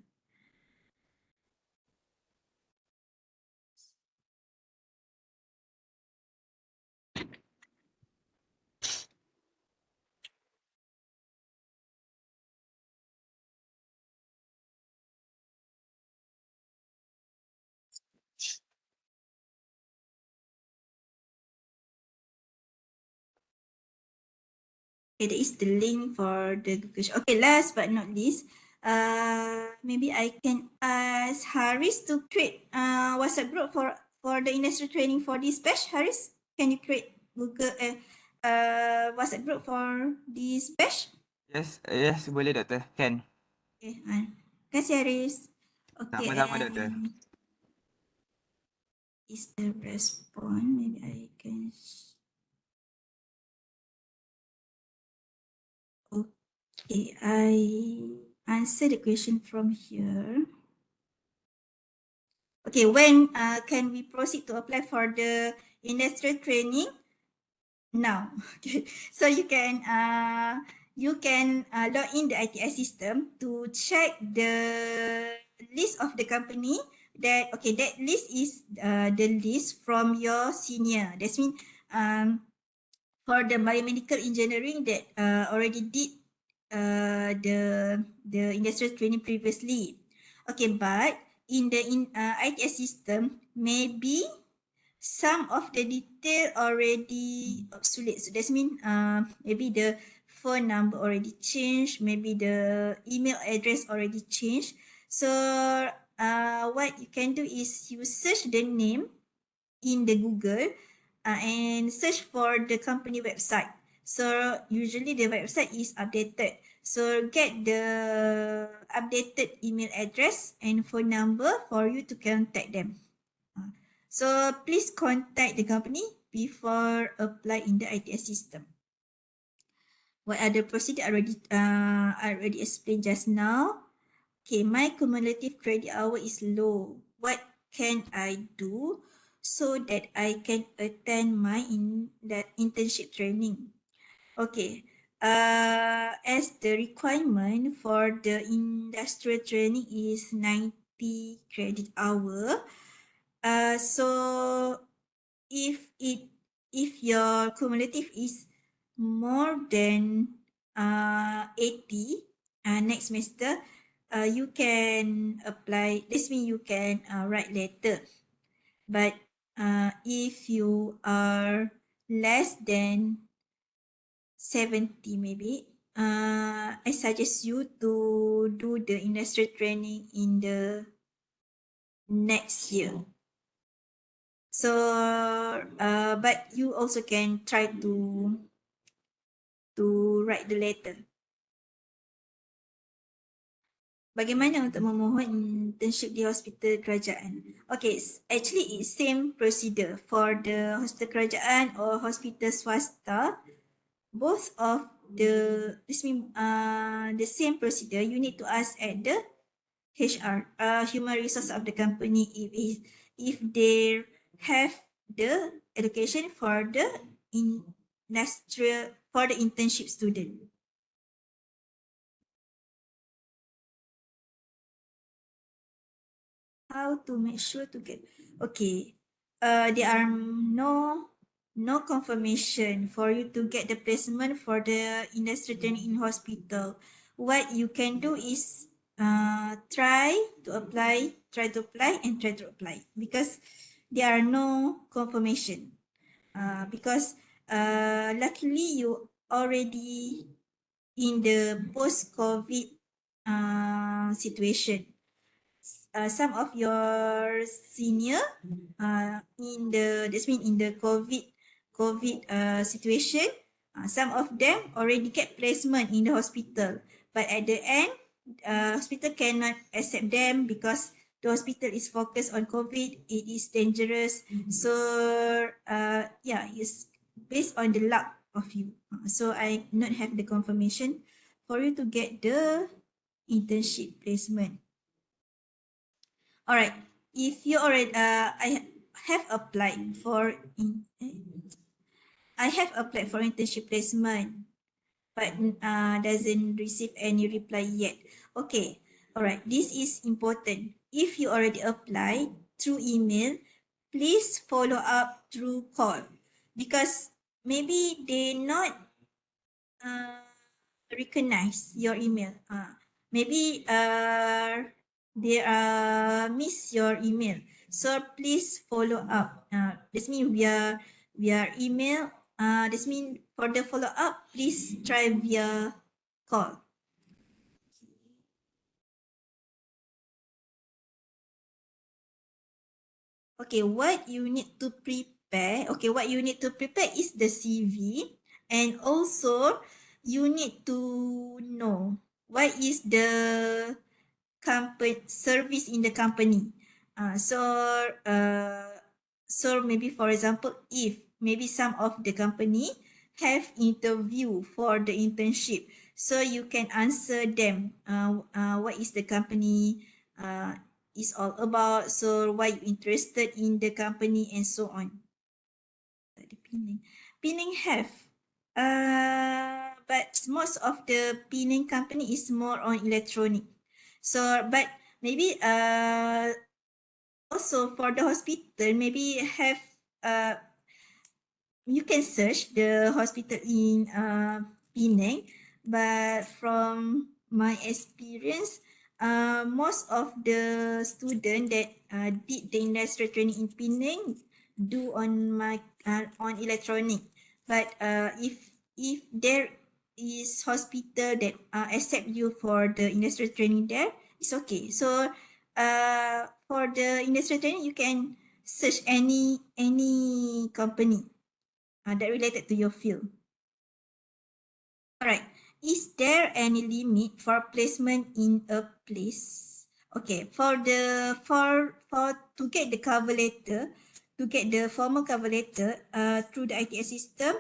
Okay, that is the link for the Google Sheet. Okay, last but not least, maybe I can ask Haris to create WhatsApp group for the industry training for this batch. Haris, can you create Google WhatsApp group for this batch? Yes, boleh doktor. Can. Okay, kasih Haris. Okay, Sama-sama doktor. and is the response? Maybe I can. Okay, I answer the question from here. Okay, when can we proceed to apply for the industrial training? Now. Okay, so you can log in the ITS system to check the list of the company that okay that list is the list from your senior. That means for the biomedical engineering that already did the industrial training previously. Okay, but in the ITS system, maybe some of the detail already obsolete. So that means maybe the phone number already changed, maybe the email address already changed. So what you can do is you search the name in the Google and search for the company website. So usually the website is updated. So get the updated email address and phone number for you to contact them. So please contact the company before apply in the ITS system. What are the procedure I already explained just now. Okay, my cumulative credit hour is low. What can I do so that I can attend my internship training? Okay, as the requirement for the industrial training is 90 credit hour. So if your cumulative is more than 80 next semester, you can apply. This means you can write letter. But if you are less than 70 maybe, I suggest you to do the industrial training in the next year. So, but you also can try to write the letter. Bagaimana untuk memohon internship di hospital kerajaan? Okay, actually it's same procedure for the hospital kerajaan or hospital swasta. Both of this mean the same procedure. You need to ask at the HR, human resource of the company, if they have the education for the industrial for the internship student. How to make sure to get, okay, there are no confirmation for you to get the placement for the industry training in hospital. What you can do is try to apply because there are no confirmation. Because luckily you already in the post-COVID situation. Some of your senior in the COVID situation, some of them already get placement in the hospital, but at the end hospital cannot accept them because the hospital is focused on COVID. It is dangerous. So yeah, it's based on the luck of you. So I not have the confirmation for you to get the internship placement. All right. If you already, I have applied for I have applied for internship placement, but doesn't receive any reply yet. Okay. All right. This is important. If you already applied through email, please follow up through call because maybe they not recognize your email. Maybe they miss your email. So please follow up. This means via email. This means for the follow up, please try via call. Okay, what you need to prepare. Okay, what you need to prepare is the CV, and also you need to know what is the company service in the company. Uh, so maybe for example, if maybe some of the company have interview for the internship, so you can answer them. What is the company is all about? So why you interested in the company and so on. The Penang have, but most of the Penang company is more on electronic. So, but maybe also for the hospital, maybe have you can search the hospital in Penang, but from my experience, most of the student that did the industrial training in Penang do on electronic. But if there is hospital that accept you for the industrial training there, it's okay. So for the industrial training, you can search any company that related to your field. All right. Is there any limit for placement in a place? Okay, for to get the cover letter, to get the formal cover letter through the ITS system,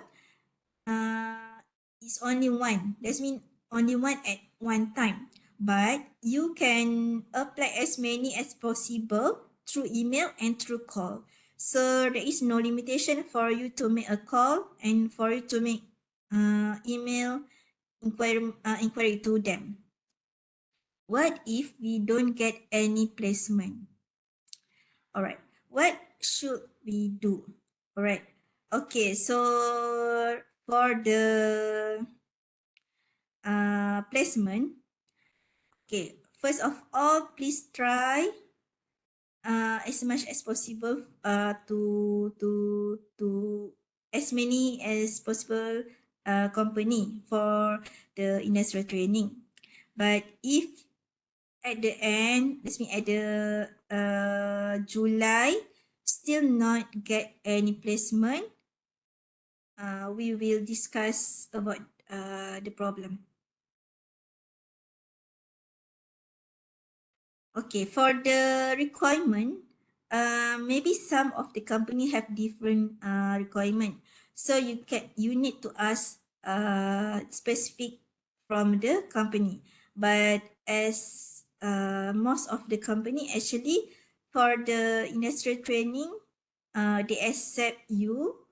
is only one. That means only one at one time. But you can apply as many as possible through email and through call. So there is no limitation for you to make a call and for you to make email inquiry to them. What if we don't get any placement? All right. What should we do? All right. Okay. So for the placement, okay. First of all, please try as much as possible to as many as possible company for the industrial training. But if at the end, that means at the July, still not get any placement, we will discuss about the problem. Okay, for the requirement, maybe some of the company have different requirement. So you need to ask specific from the company. But as most of the company actually for the industrial training, they accept you.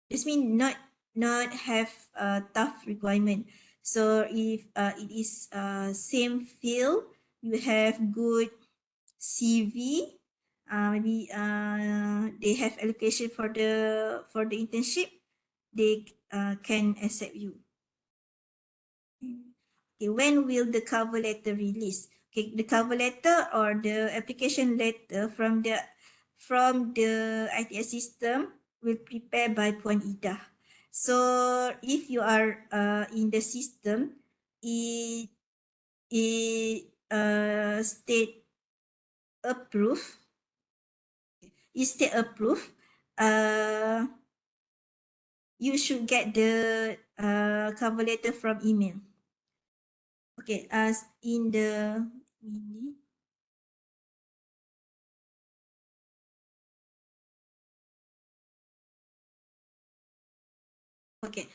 This means not have a tough requirement. So if it is same field, you have good CV, maybe they have allocation for the internship, they can accept you. Okay, when will the cover letter release? Okay, the cover letter or the application letter from the ITS system will prepare by Puan Ida. So if you are in the system, it state approved. It state approved. You should get the cover letter from email. Okay, as in the minute. Okay.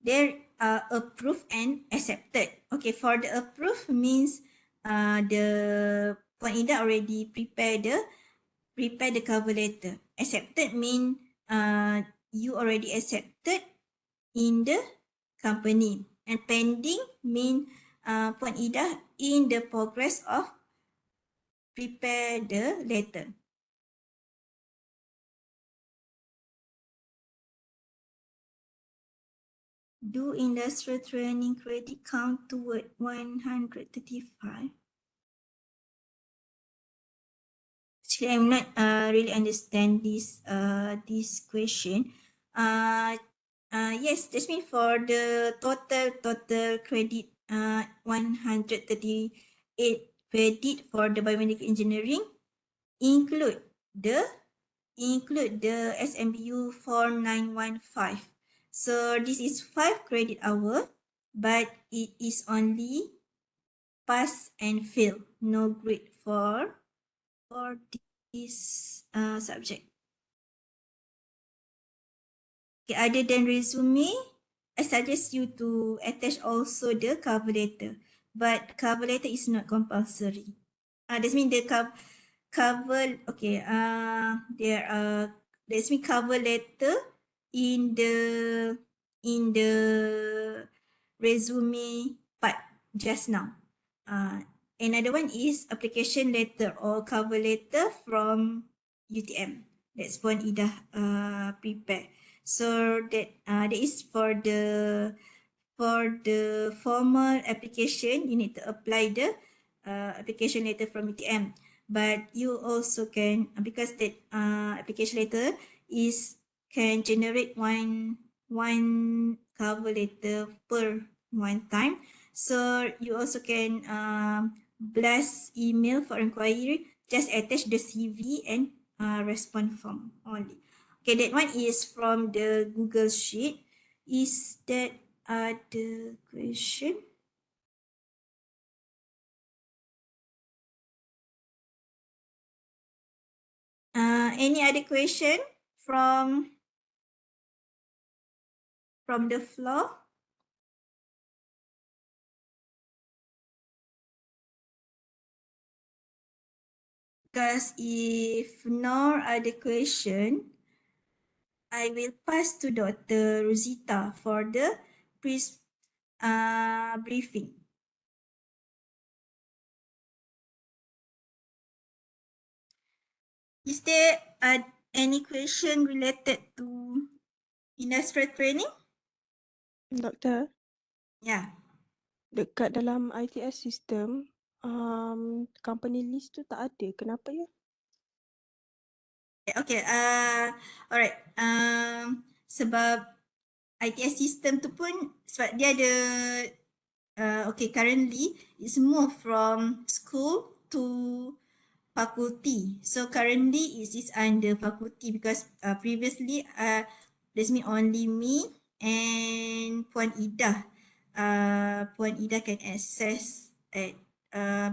They're approved and accepted. Okay, for the approved means the Puan Ida already prepare the cover letter. Accepted mean you already accepted in the company. And pending mean Puan Ida in the progress of prepare the letter. Do industrial training credit count toward 135? Actually, I'm not really understand this question. Yes, that's mean for the total credit 138 credit for the biomedical engineering include the SMBU 4915. So this is 5 credit hour, but it is only pass and fail, no grade for this subject. Okay, other than resume, I suggest you to attach also the cover letter, but cover letter is not compulsory. That means the cover. Okay. There are. That means cover letter in the resume part just now. Another one is application letter or cover letter from UTM. That's Puan Ida prepare. So that is for the formal application. You need to apply the application letter from UTM. But you also can, because that application letter can generate one cover letter per one time. So you also can blast email for inquiry. Just attach the CV and respond form only. Okay, that one is from the Google Sheet. Is that other question? Any other question from the floor? Because if no other question, I will pass to Dr. Rosita for the briefing. Is there any question related to industrial training? Doktor, Yeah. dekat dalam ITS system, company list tu tak ada. Kenapa ya? Okay. Alright. Sebab ITS system tu pun sebab dia ada okay, currently it's moved from school to faculty. So currently it is under faculty because previously there's only me and Puan Ida. Puan Ida can access at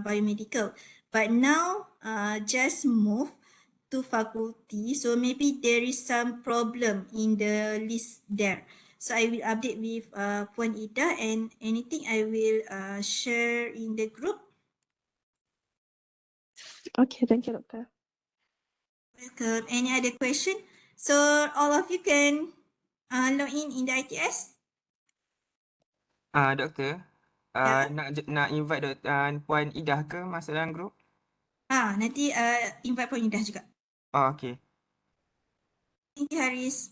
biomedical, but now just move to faculty. So maybe there is some problem in the list there. So I will update with Puan Ida, and anything I will share in the group. Okay, thank you, Doktor. Welcome. Any other question? So all of you can log in the ITS. Doktor, Ya. nak invite Puan Ida ke masuk dalam grup? Nanti invite Puan Ida juga. Oh, okay. Thank you, Haris.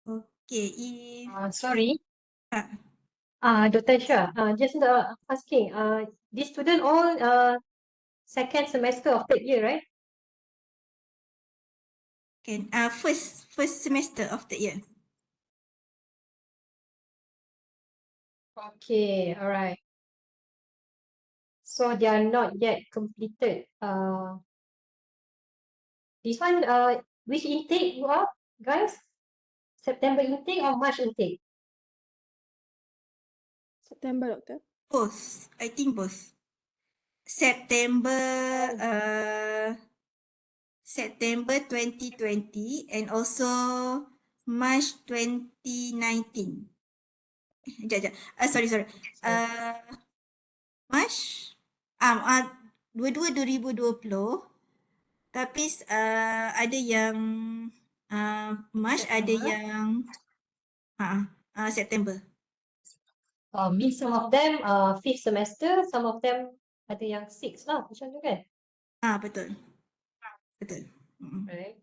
Okay. Sorry, Ah, Dr. Shah, just asking, these student all second semester of third year, right? can first semester of the year. Okay, all right. So they are not yet completed. This one, which intake you are, guys? September intake or March intake? September, Doktor. Both. I think both. September September 2020 and also March 2019. Sekejap. Sorry. March dua-dua 2020, tapi ada yang March, ada September. yang September. Means some of them fifth semester, some of them ada yang sixth lah, macam tu kan? Betul. Right.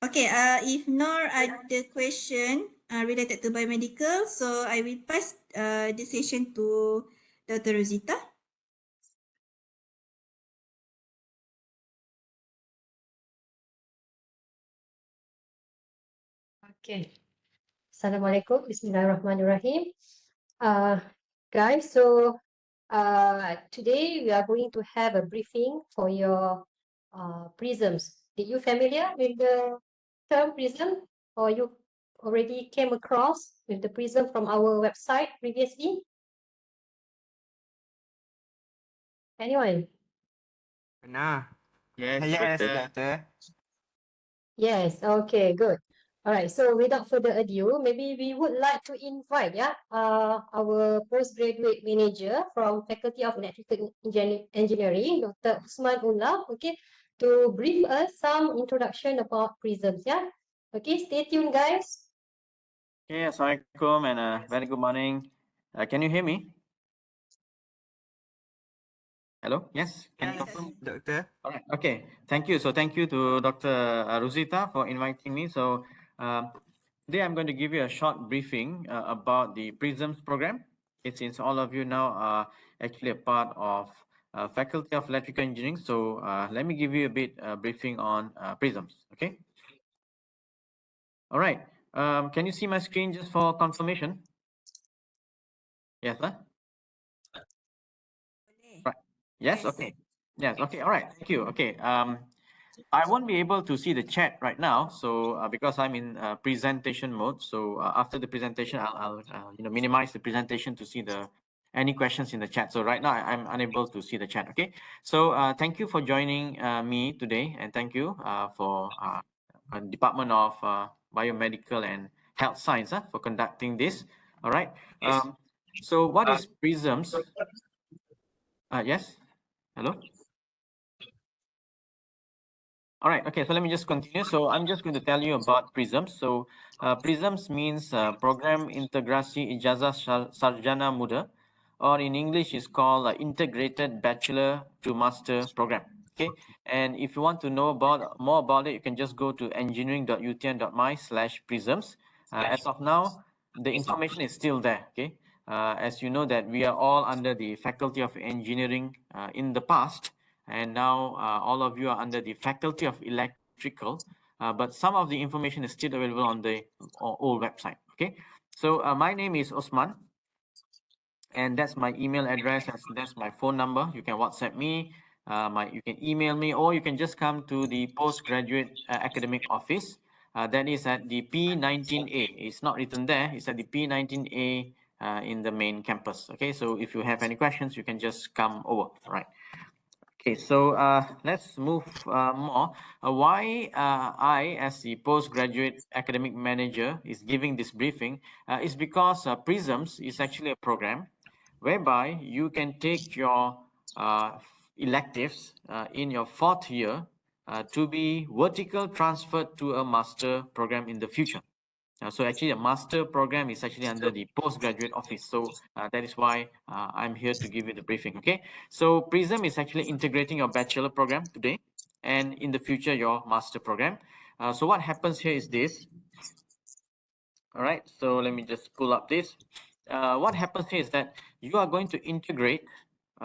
Okay, if no other question related to biomedical, so I will pass the session to Dr. Rosita. Okay. Assalamualaikum. Bismillahirrahmanirrahim. Guys, so today we are going to have a briefing for your prisms. Did you familiar with the term prism, or you already came across with the prism from our website previously? Anyone? Benar. Yes, Yes, Doktor. Doktor. Yes, okay, good. All right, so without further ado, maybe we would like to invite our postgraduate manager from Faculty of Electrical Engineering, Dr. Usman Ullah, okay, to brief us some introduction about prisms, yeah? Okay, stay tuned, guys. Okay, Assalamualaikum and very good morning. Can you hear me? Hello? Yes? Can you Yes. confirm? Doktor. All right. Okay. Thank you. So thank you to Dr. Rosita for inviting me. So today I'm going to give you a short briefing about the PRISMS program. Okay, since all of you now are actually a part of Faculty of Electrical Engineering. So let me give you a bit briefing on prisms. Okay. All right. Can you see my screen just for confirmation? Yes, sir. Right. Yes. Yes. Okay. Yes. Okay. All right. Thank you. Okay. I won't be able to see the chat right now, so because I'm in presentation mode. So after the presentation, I'll minimize the presentation to see the any questions in the chat. So right now I'm unable to see the chat. Okay. So thank you for joining me today, and thank you for Department of Biomedical and Health Science for conducting this. All right. So what is prisms? Yes. Hello. All right. Okay. So let me just continue. So I'm just going to tell you about prisms. So prisms means Program Integrasi Ijazah Sarjana Muda, or in English is called Integrated Bachelor to Master Program. Okay. And if you want to know more about it, you can just go to engineering.utn.my/prisms. As of now, the information is still there. Okay. As you know that we are all under the Faculty of Engineering in the past. And now all of you are under the Faculty of Electrical, but some of the information is still available on the old website. Okay, so my name is Osman, and that's my email address, that's my phone number. You can WhatsApp me, you can email me, or you can just come to the postgraduate academic office. That is at the P19A. It's not written there. It's at the P19A in the main campus. Okay, so if you have any questions, you can just come over. All right. Okay, so let's move more. Why I, as the postgraduate academic manager, is giving this briefing is because PRISMS is actually a program whereby you can take your electives in your 4th year to be vertical transferred to a master program in the future. So actually a master program is actually under the postgraduate office. So that is why I'm here to give you the briefing. Okay. So PRISM is actually integrating your bachelor program today and in the future your master program. So what happens here is this. All right. So let me just pull up this. What happens here is that you are going to integrate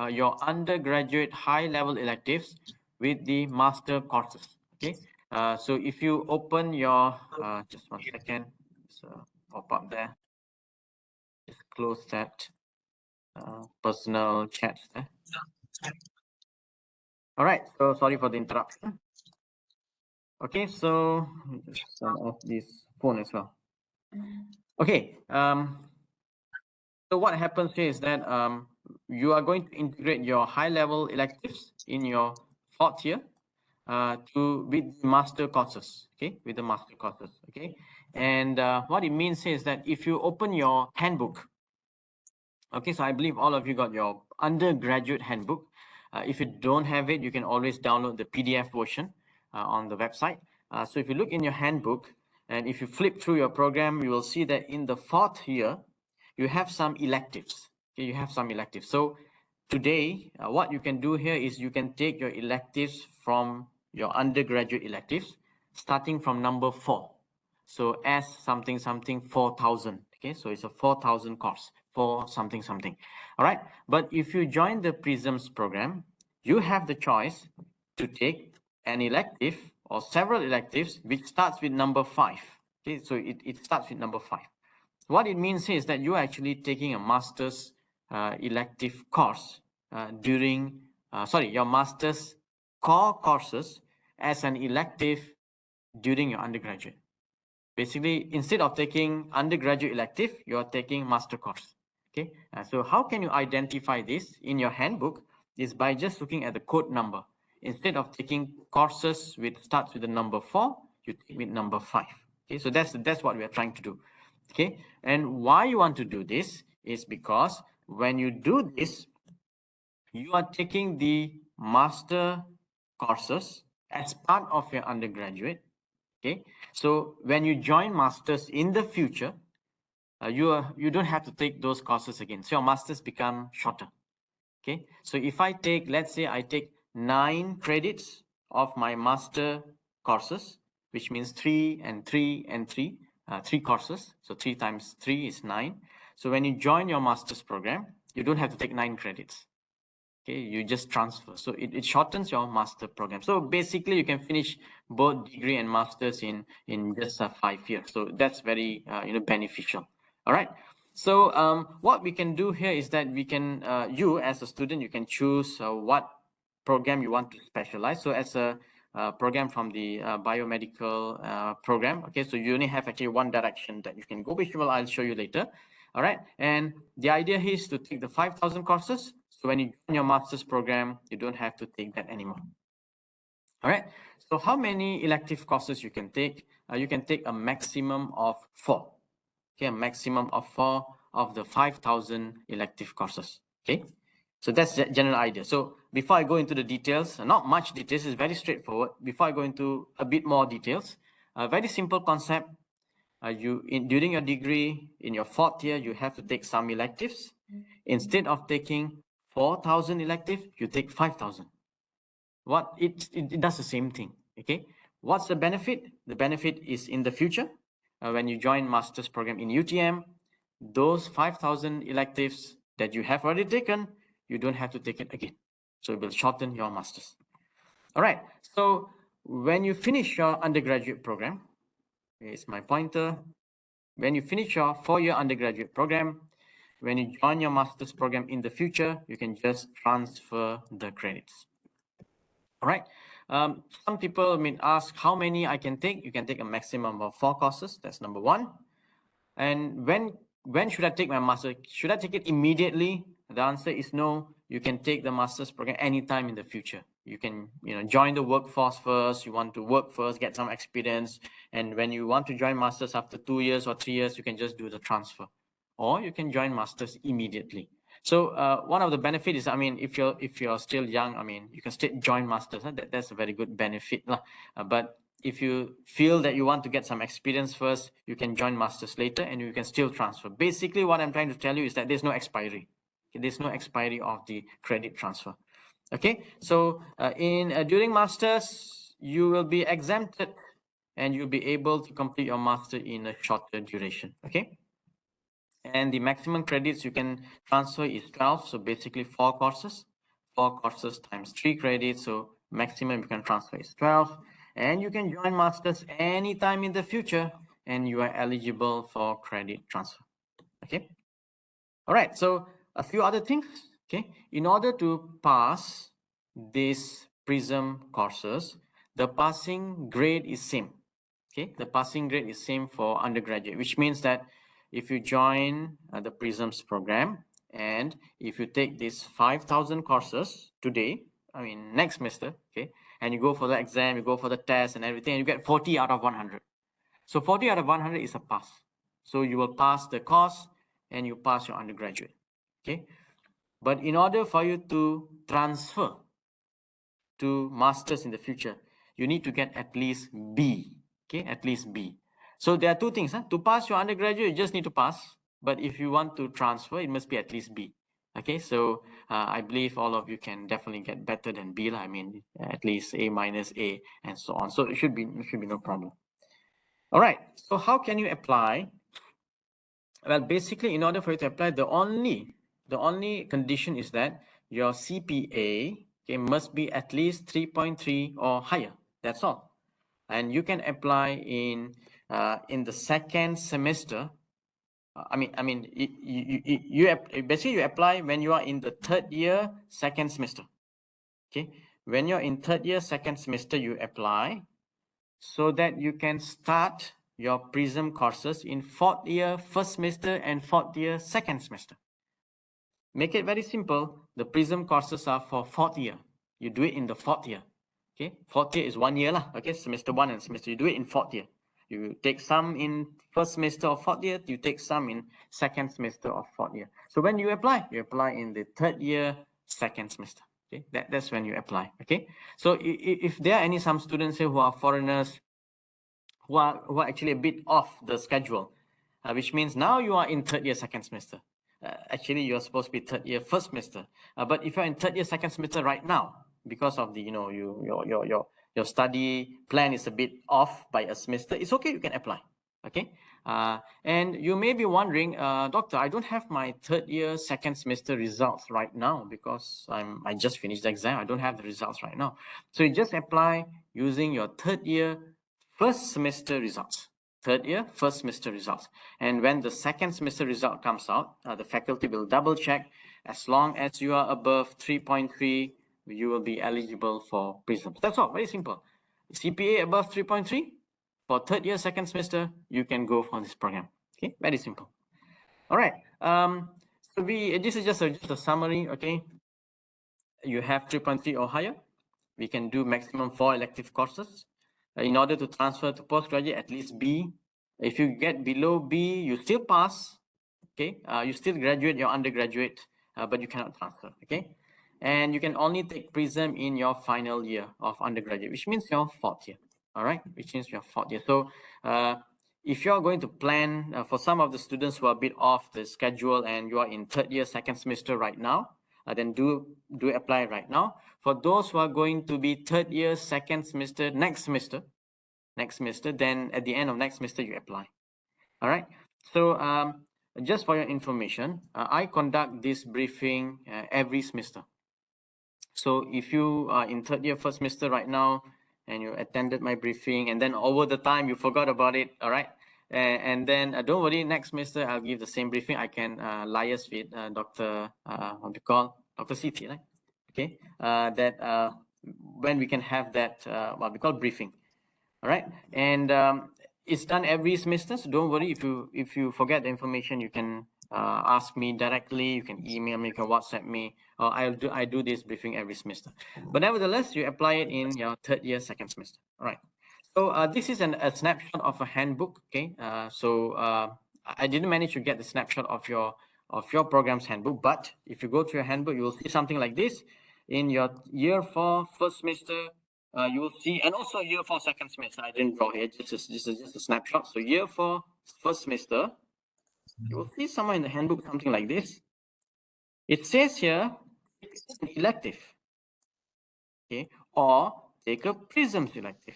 your undergraduate high level electives with the master courses. Okay. So if you open your, just one second, so pop up there, just close that personal chats there. All right, so sorry for the interruption. Okay, so let me just turn off this phone as well. Okay, so what happens here is that you are going to integrate your high level electives in your 4th year with master courses, okay, with the master courses, okay. And what it means is that if you open your handbook, okay, so I believe all of you got your undergraduate handbook. If you don't have it, you can always download the PDF version on the website. So if you look in your handbook and if you flip through your program, you will see that in the 4th year, you have some electives. Okay, you have some electives. So today, what you can do here is you can take your electives from your undergraduate electives, starting from number 4. So S something something 4,000. Okay, so it's a 4,000 course for something something. All right. But if you join the PRISMS program, you have the choice to take an elective or several electives which starts with number 5. Okay, so it starts with number 5. What it means is that you're actually taking a master's elective course during, your master's core courses as an elective during your undergraduate. Basically, instead of taking undergraduate elective, you're taking master course. Okay, so how can you identify this in your handbook is by just looking at the code number. Instead of taking courses with starts with the number 4, you take with number 5. Okay, so that's what we are trying to do. Okay, and why you want to do this is because when you do this, you are taking the master courses as part of your undergraduate. Okay, so when you join masters in the future, you don't have to take those courses again. So your masters become shorter. Okay, so if I take, let's say I take 9 credits of my master courses, which means 3 and 3 and 3, 3 courses. So 3 times 3 is 9. So when you join your master's program, you don't have to take 9 credits. Okay, you just transfer. So it shortens your master program. So basically you can finish both degree and masters in just 5 years. So that's very beneficial. All right. So what we can do here is that we can, you as a student, you can choose what program you want to specialize. So as a program from the biomedical program, okay, so you only have actually one direction that you can go, which I'll show you later. All right, and the idea here is to take the 5,000 courses. So when you join your master's program, you don't have to take that anymore. All right, so how many elective courses you can take? You can take a maximum of 4. Okay, a maximum of 4 of the 5,000 elective courses. Okay, so that's the general idea. So before I go into the details, not much details, it's very straightforward. Before I go into a bit more details, a very simple concept. During your degree, in your 4th year, you have to take some electives. Instead of taking 4,000 electives, you take 5,000. What it does the same thing. Okay, what's the benefit? The benefit is in the future, when you join master's program in UTM, those 5,000 electives that you have already taken, you don't have to take it again. So it will shorten your master's. All right, so when you finish your undergraduate program, here's my pointer. When you finish your 4-year undergraduate program, when you join your master's program in the future, you can just transfer the credits. All right. Some people may ask how many I can take. You can take a maximum of 4 courses. That's number 1. And when should I take my master? Should I take it immediately? The answer is no. You can take the master's program anytime in the future. You can join the workforce first. You want to work first, get some experience, and when you want to join masters after 2 years or 3 years, you can just do the transfer, or you can join masters immediately. So one of the benefits is, I mean, if you're still young, I mean, you can still join masters. Huh? That's a very good benefit, but if you feel that you want to get some experience first, you can join masters later and you can still transfer. Basically, what I'm trying to tell you is that there's no expiry. Okay? There's no expiry of the credit transfer. Okay, so during masters, you will be exempted and you'll be able to complete your master in a shorter duration. Okay, and the maximum credits you can transfer is 12. So basically 4 courses. 4 courses times 3 credits. So maximum you can transfer is 12. And you can join masters anytime in the future and you are eligible for credit transfer. Okay. All right. So a few other things. Okay. In order to pass these PRISM courses, the passing grade is same. Okay. The passing grade is same for undergraduate, which means that if you join the PRISM's program and if you take these 5,000 courses today, I mean next semester, okay, and you go for the exam, you go for the test and everything, and you get 40 out of 100. So 40 out of 100 is a pass. So you will pass the course and you pass your undergraduate. Okay. But in order for you to transfer to masters in the future, you need to get at least B. Okay, at least B. So there are 2 things. To pass your undergraduate, you just need to pass. But if you want to transfer, it must be at least B. Okay, so I believe all of you can definitely get better than B. I mean, at least A minus A and so on. So it should be no problem. All right, so how can you apply? Well, basically, in order for you to apply, the only condition is that your CPA, okay, must be at least 3.3 or higher. That's all. And you can apply in the second semester. You basically you apply when you are in the 3rd year, 2nd semester. Okay, when you're in 3rd year, 2nd semester, you apply so that you can start your PRISM courses in 4th year, 1st semester, and 4th year, 2nd semester. Make it very simple. The PRISM courses are for 4th year. You do it in the 4th year. Okay, 4th year is 1 year lah. Okay, semester 1 and semester. You do it in 4th year. You take some in 1st semester of 4th year. You take some in 2nd semester of 4th year. So when you apply in the 3rd year, 2nd semester. Okay, that's when you apply. Okay, so if there are some students here who are foreigners, who are actually a bit off the schedule, which means now you are in 3rd year, 2nd semester. Actually, you are supposed to be 3rd year, 1st semester. But if you're in 3rd year, 2nd semester right now, because of the your study plan is a bit off by a semester, it's okay. You can apply. Okay. And you may be wondering, Doctor, I don't have my third year, second semester results right now because I just finished the exam. I don't have the results right now. So you just apply using your third year, first semester results. Third year, first semester results. And when the second semester result comes out, the faculty will double check. As long as you are above 3.3, you will be eligible for PRISM. That's all, very simple. CPA above 3.3, for third year, second semester, you can go for this program. Okay, very simple. All right. So this is just a summary. Okay, you have 3.3 or higher. We can do maximum 4 elective courses. In order to transfer to postgraduate, at least B. If you get below B, you still pass. Okay, you still graduate your undergraduate, but you cannot transfer. Okay, and you can only take PRISM in your final year of undergraduate, which means your fourth year. All right, which means your fourth year. So if you're going to plan, for some of the students who are a bit off the schedule and you are in third year, second semester right now, then do apply right now. For those who are going to be third year, second semester, next semester, then at the end of next semester, you apply. All right. So just for your information, I conduct this briefing every semester. So if you are in third year, first semester right now, and you attended my briefing, and then over the time you forgot about it, all right? And then don't worry, next semester I'll give the same briefing. I can liaise with Dr. What we call Dr. Siti, right? Okay, that when we can have that what we call briefing. All right, and it's done every semester, so don't worry. If you forget the information, you can ask me directly. You can email me, you can WhatsApp me. I do this briefing every semester. But nevertheless, you apply it in your third year, second semester. All right. So this is a snapshot of a handbook. Okay. I didn't manage to get the snapshot of your program's handbook, but if you go to your handbook, you will see something like this. In your year 4 first semester, you will see, and also year 4 second semester, I didn't draw here, this is just a snapshot. So year 4 first semester, you will see somewhere in the handbook something like this. It says here, an elective, okay, or take a PRISM elective.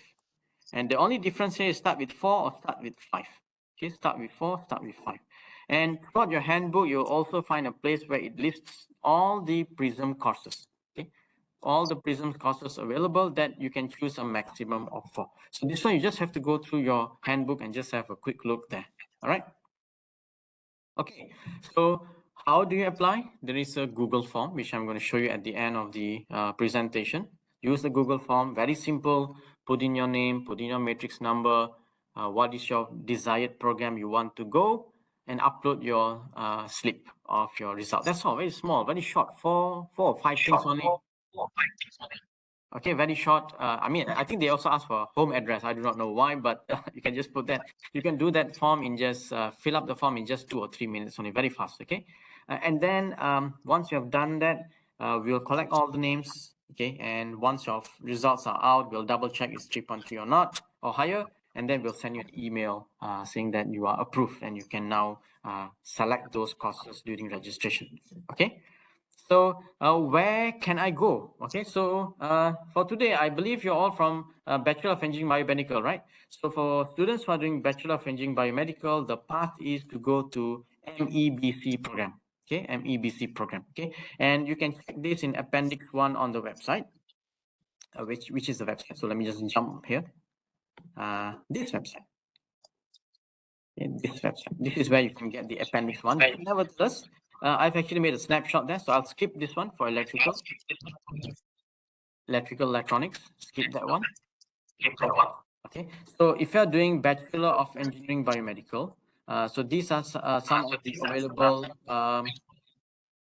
And the only difference here is start with 4 or start with 5. Okay, start with 4, start with 5. And throughout your handbook, you'll also find a place where it lists all the PRISM courses. Okay, all the PRISM courses available that you can choose a maximum of 4. So this one, you just have to go through your handbook and just have a quick look there. All right. Okay, so how do you apply? There is a Google form, which I'm going to show you at the end of the presentation. Use the Google form, very simple. Put in your name, put in your matrix number, what is your desired program you want to go, and upload your slip of your result. That's all, very small, very short, four or five things only. Okay, very short. I mean, I think they also ask for home address. I do not know why, but you can just put that. You can do that form in just, fill up the form in just 2 or 3 minutes only, very fast, okay? And then once you have done that, we'll collect all the names, okay? And once your results are out, we'll double check it's 3.3 or not, or higher, and then we'll send you an email saying that you are approved and you can now select those courses during registration, okay? So where can I go? Okay, so for today, I believe you're all from Bachelor of Engineering Biomedical, right? So for students who are doing Bachelor of Engineering Biomedical, the path is to go to MEBC program. Okay, MEBC program. Okay, and you can check this in Appendix 1 on the website, which is the website. So let me just jump here. This website. In this website, this is where you can get the Appendix 1. But nevertheless, I've actually made a snapshot there, so I'll skip this one for electrical electronics. Skip that one. Okay, so if you're doing Bachelor of Engineering Biomedical, so these are some of the available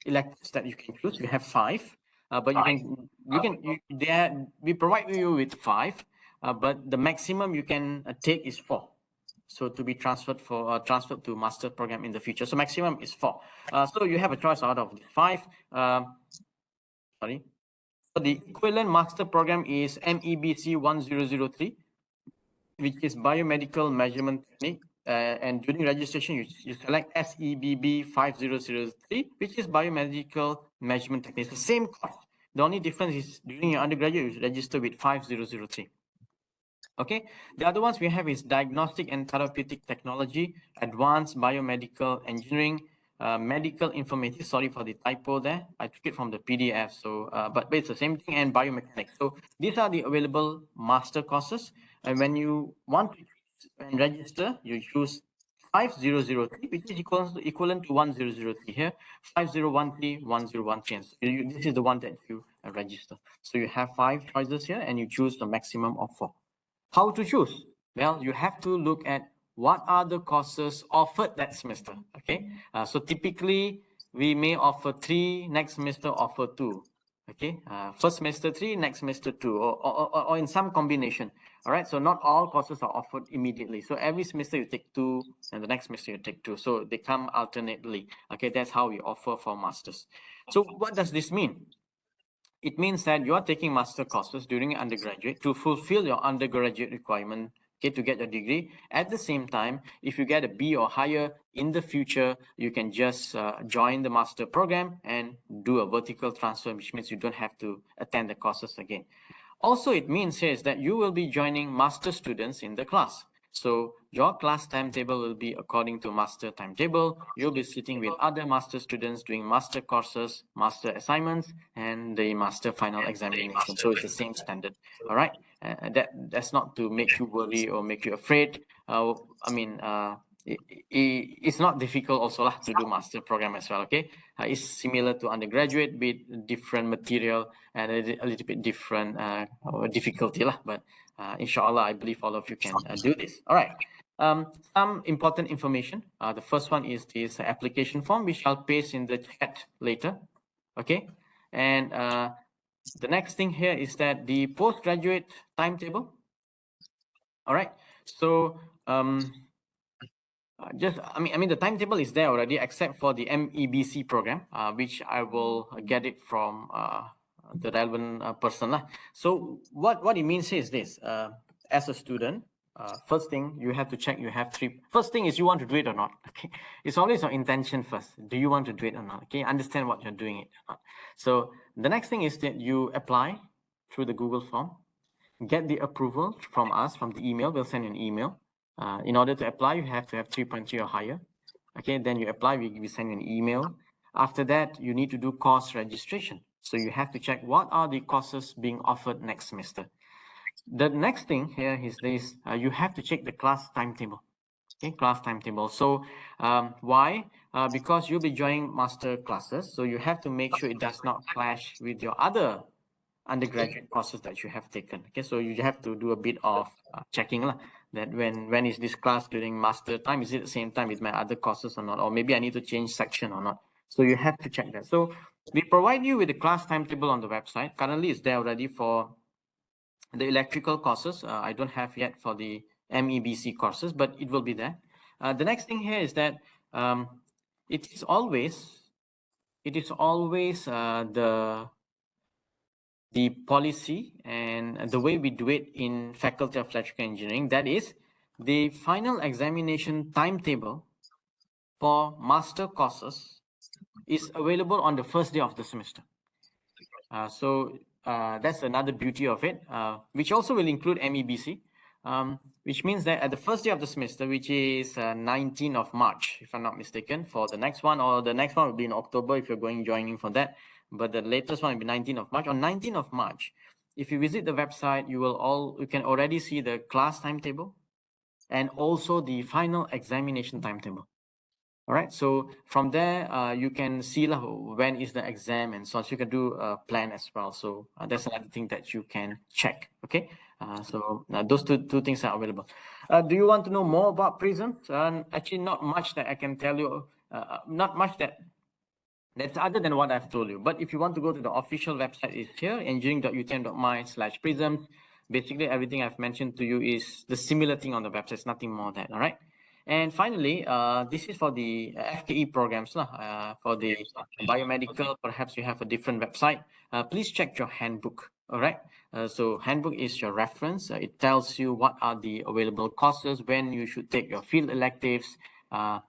electives that you can choose. You have 5, but we provide you with 5, but the maximum you can take is 4. So to be transferred to master program in the future. So maximum is 4. So you have a choice out of the 5. Sorry. So the equivalent master program is MEBC 1003, which is Biomedical Measurement Technique. And during registration, you select SEBB 5003, which is Biomedical Measurement Technique. It's the same course. The only difference is during your undergraduate, you register with 5003. Okay, the other ones we have is diagnostic and therapeutic technology, advanced biomedical engineering, medical informatics. Sorry for the typo there. I took it from the PDF. So, but it's the same thing, and biomechanics. So these are the available master courses. And when you want to choose and register, you choose 5003, which is equivalent to 1003 here, 5013, 1013. And so this is the one that you register. So you have 5 choices here, and you choose the maximum of 4. How to choose? Well, you have to look at what are the courses offered that semester. Okay, so typically we may offer 3, next semester offer 2. Okay, first semester 3, next semester 2, or in some combination. All right, so not all courses are offered immediately. So every semester you take 2, and the next semester you take 2. So they come alternately. Okay, that's how we offer for masters. So what does this mean? It means that you are taking master courses during undergraduate to fulfill your undergraduate requirement, okay, to get your degree. At the same time, if you get a B or higher in the future, you can just join the master program and do a vertical transfer, which means you don't have to attend the courses again. Also, it means here is that you will be joining master students in the class. So your class timetable will be according to master timetable. You'll be sitting with other master students doing master courses, master assignments, and the master final examination. So it's the same standard. All right. That's not to make you worry or make you afraid. It's not difficult also lah to do master program as well. Okay, it's similar to undergraduate, with different material and a little bit different difficulty lah. But inshallah, I believe all of you can do this. All right. Some important information. The first one is this application form, which I'll paste in the chat later. Okay, and the next thing here is that the postgraduate timetable. All right. So the timetable is there already, except for the MEBC program, which I will get it from the relevant person lah. So what it means is this: as a student, first thing you have to check. You have 3. First thing is you want to do it or not. Okay, it's always your intention first. Do you want to do it or not? Okay, understand what you're doing it or not. So the next thing is that you apply through the Google form, get the approval from us, from the email. We'll send you an email. In order to apply, you have to have 3.3 or higher. Okay, then you apply, we send you an email. After that, you need to do course registration. So you have to check what are the courses being offered next semester. The next thing here is this, you have to check the class timetable. Okay, class timetable. So why? Because you'll be joining master classes. So you have to make sure it does not clash with your other undergraduate courses that you have taken. Okay, so you have to do a bit of checking lah, that when is this class during master time, is it the same time with my other courses or not, or maybe I need to change section or not. So you have to check that. So we provide you with the class timetable on the website. Currently it's there already for the electrical courses. I don't have yet for the MEBC courses, but it will be there. The next thing here is that it is always the policy and the way we do it in Faculty of Electrical Engineering, that is the final examination timetable for master courses is available on the first day of the semester. So that's another beauty of it, which also will include MEBC, which means that at the first day of the semester, which is 19th of March, if I'm not mistaken, for the next one, or the next one will be in October if you're joining for that. But the latest one will be 19th of March. On 19th of March, if you visit the website, you can already see the class timetable and also the final examination timetable. All right, so from there, you can see when is the exam and so on. So you can do a plan as well. So that's another thing that you can check. Okay, so those two things are available. Do you want to know more about prisms? Actually, not much that I can tell you. Not much that's other than what I've told you. But if you want to go to the official website, it's here, engineering.utm.my/prisms. Basically, everything I've mentioned to you is the similar thing on the website. It's nothing more than that. All right. And finally, this is for the FKE programs. For the biomedical, perhaps you have a different website. Please check your handbook. All right. So handbook is your reference. It tells you what are the available courses, when you should take your field electives.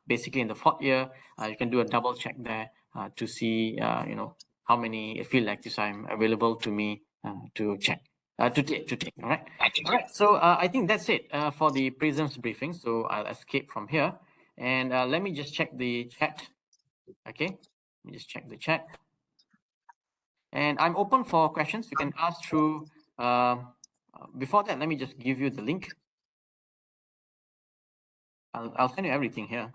Basically, in the 4th year, you can do a double check there to see how many field electives are available to me to check. To take, all right. All right, so I think that's it for the PRISM's briefing. So I'll escape from here and let me just check the chat. Okay, let me just check the chat. And I'm open for questions. You can ask through, before that, let me just give you the link. I'll send you everything here,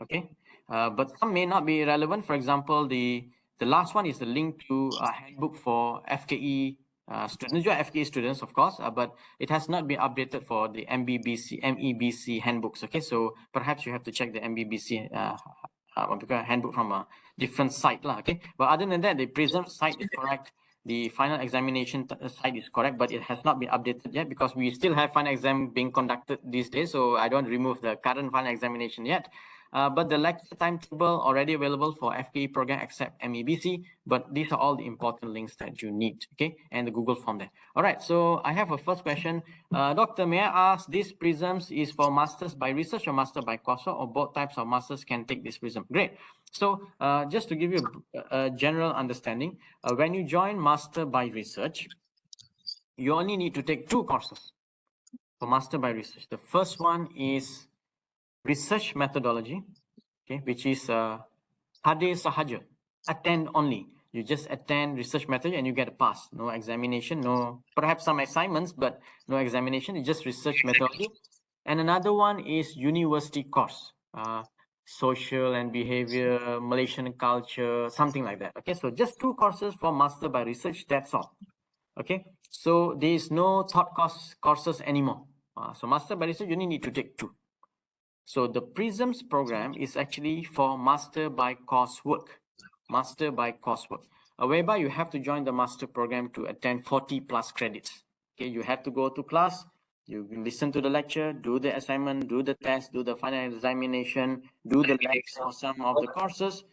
okay? But some may not be relevant. For example, the last one is the link to a handbook for FKE students. You are FKE students, of course, but it has not been updated for the MEBC handbooks, okay? So perhaps you have to check the MEBC handbook from a different site, okay? But other than that, the PRISM site is correct. The final examination site is correct, but it has not been updated yet because we still have final exam being conducted these days. So I don't remove the current final examination yet. But the lecture timetable already available for FKE program except MEBC, but these are all the important links that you need, okay? And the Google form there. All right, so I have a first question. Doctor, may I ask, this PRISMs is for masters by research or master by coursework, or both types of masters can take this PRISM? Great. So just to give you a general understanding, when you join master by research, you only need to take 2 courses for master by research. The first one is research methodology, okay, which is hadir sahaja, attend only. You just attend research methodology and you get a pass. No examination, no, perhaps some assignments, but no examination. It's just research methodology. And another one is university course, social and behavior, Malaysian culture, something like that. Okay, so just 2 courses for master by research, that's all. Okay, so there is no thought courses anymore. So master by research, you only need to take 2. So the PRISMs program is actually for master by coursework, whereby you have to join the master program to attend 40 plus credits. Okay, you have to go to class, you listen to the lecture, do the assignment, do the test, do the final examination, do the labs for some of the courses,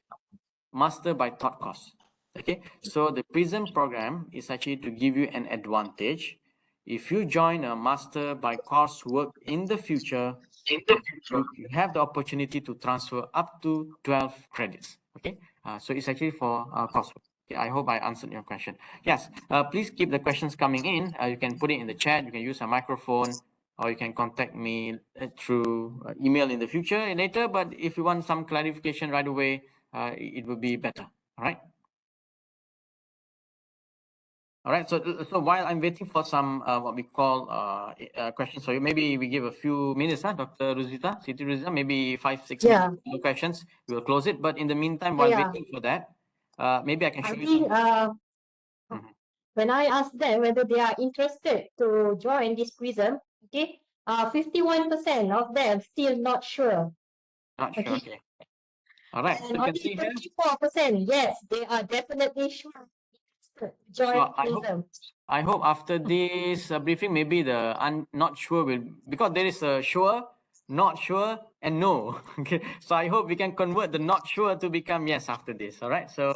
master by thought course. Okay, so the PRISM program is actually to give you an advantage. If you join a master by coursework in the future, you have the opportunity to transfer up to 12 credits. Okay, so it's actually for coursework. Okay, I hope I answered your question. Yes, please keep the questions coming in. You can put it in the chat. You can use a microphone, or you can contact me through email in the future later. But if you want some clarification right away, it will be better. All right. All right, so while I'm waiting for some what we call questions, so maybe we give a few minutes, Dr. Rosita, Siti Rosita, maybe 5-6 Yeah. minutes, no questions, we will close it. But in the meantime, while Yeah. waiting for that, maybe I can show I you think some. when I asked them whether they are interested to join this PRISM, okay, 51% of them still not sure. Not sure, okay. All right, so And you can only see here. 34%, yes, they are definitely sure to join So PRISM. I hope after this briefing, maybe the not sure will, because there is a sure, not sure, and no. Okay, so I hope we can convert the not sure to become yes after this. All right, so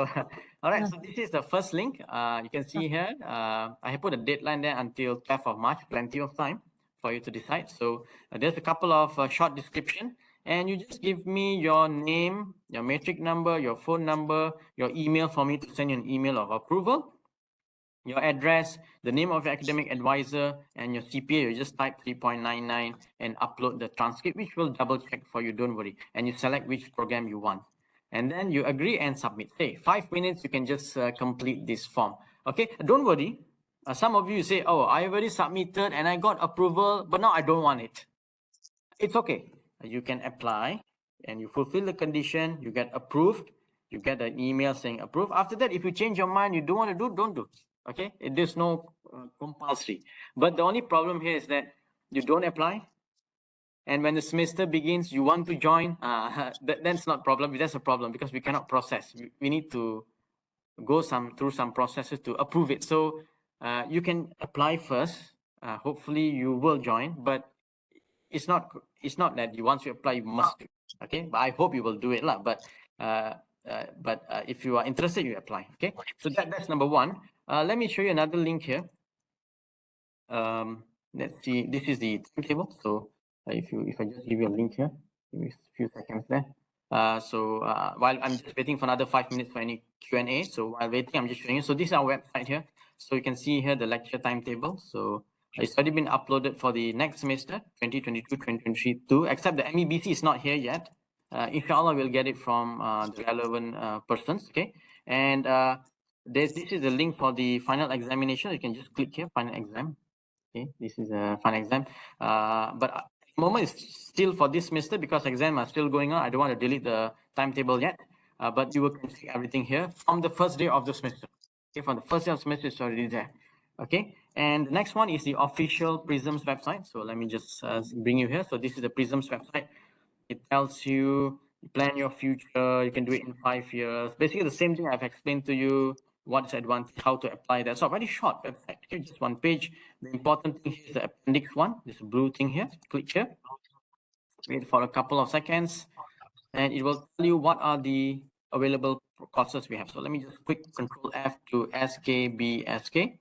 all right, so this is the first link. You can see here, I have put a deadline there until 12th of March, plenty of time for you to decide. So there's a couple of short description, and you just give me your name, your matric number, your phone number, your email for me to send you an email of approval, your address, the name of your academic advisor, and your CPA. You just type 3.99 and upload the transcript, which will double check for you, don't worry. And you select which program you want. And then you agree and submit. Say 5 minutes, you can just complete this form. Okay, don't worry. Some of you say, oh, I already submitted and I got approval, but now I don't want it. It's okay. You can apply and you fulfill the condition, you get approved, you get an email saying approved. After that, if you change your mind, you don't want to do, don't do. Okay, there's no compulsory. But the only problem here is that you don't apply, and when the semester begins, you want to join. That's not problem. That's a problem because we cannot process. We need to go through some processes to approve it. So you can apply first. Hopefully, you will join, but it's not that you once you apply you must do. Okay, but I hope you will do it lah. But if you are interested, you apply. Okay, so that's number one. Let me show you another link here. Let's see, this is the timetable. So if I just give you a link here, give me a few seconds there. While I'm just waiting for another 5 minutes for any Q&A, so while waiting, I'm just showing you. So this is our website here. So you can see here the lecture timetable. So it's already been uploaded for the next semester, 2022, except the MEBC is not here yet. Inshallah, we'll get it from the relevant persons, okay? And this is the link for the final examination. You can just click here, final exam. Okay, this is a final exam. But at the moment it's still for this semester because exams are still going on. I don't want to delete the timetable yet, but you will see everything here from the first day of the semester. Okay, from the first day of the semester, it's already there. Okay, and the next one is the official Prism's website. So let me just bring you here. So this is the Prism's website. It tells you plan your future. You can do it in 5 years. Basically, the same thing I've explained to you. What's the advantage? How to apply that? So very short website. Okay, just one page. The important thing is the appendix one. This blue thing here. Click here. Wait for a couple of seconds, and it will tell you what are the available courses we have. So let me just quick Control F to SKBSK,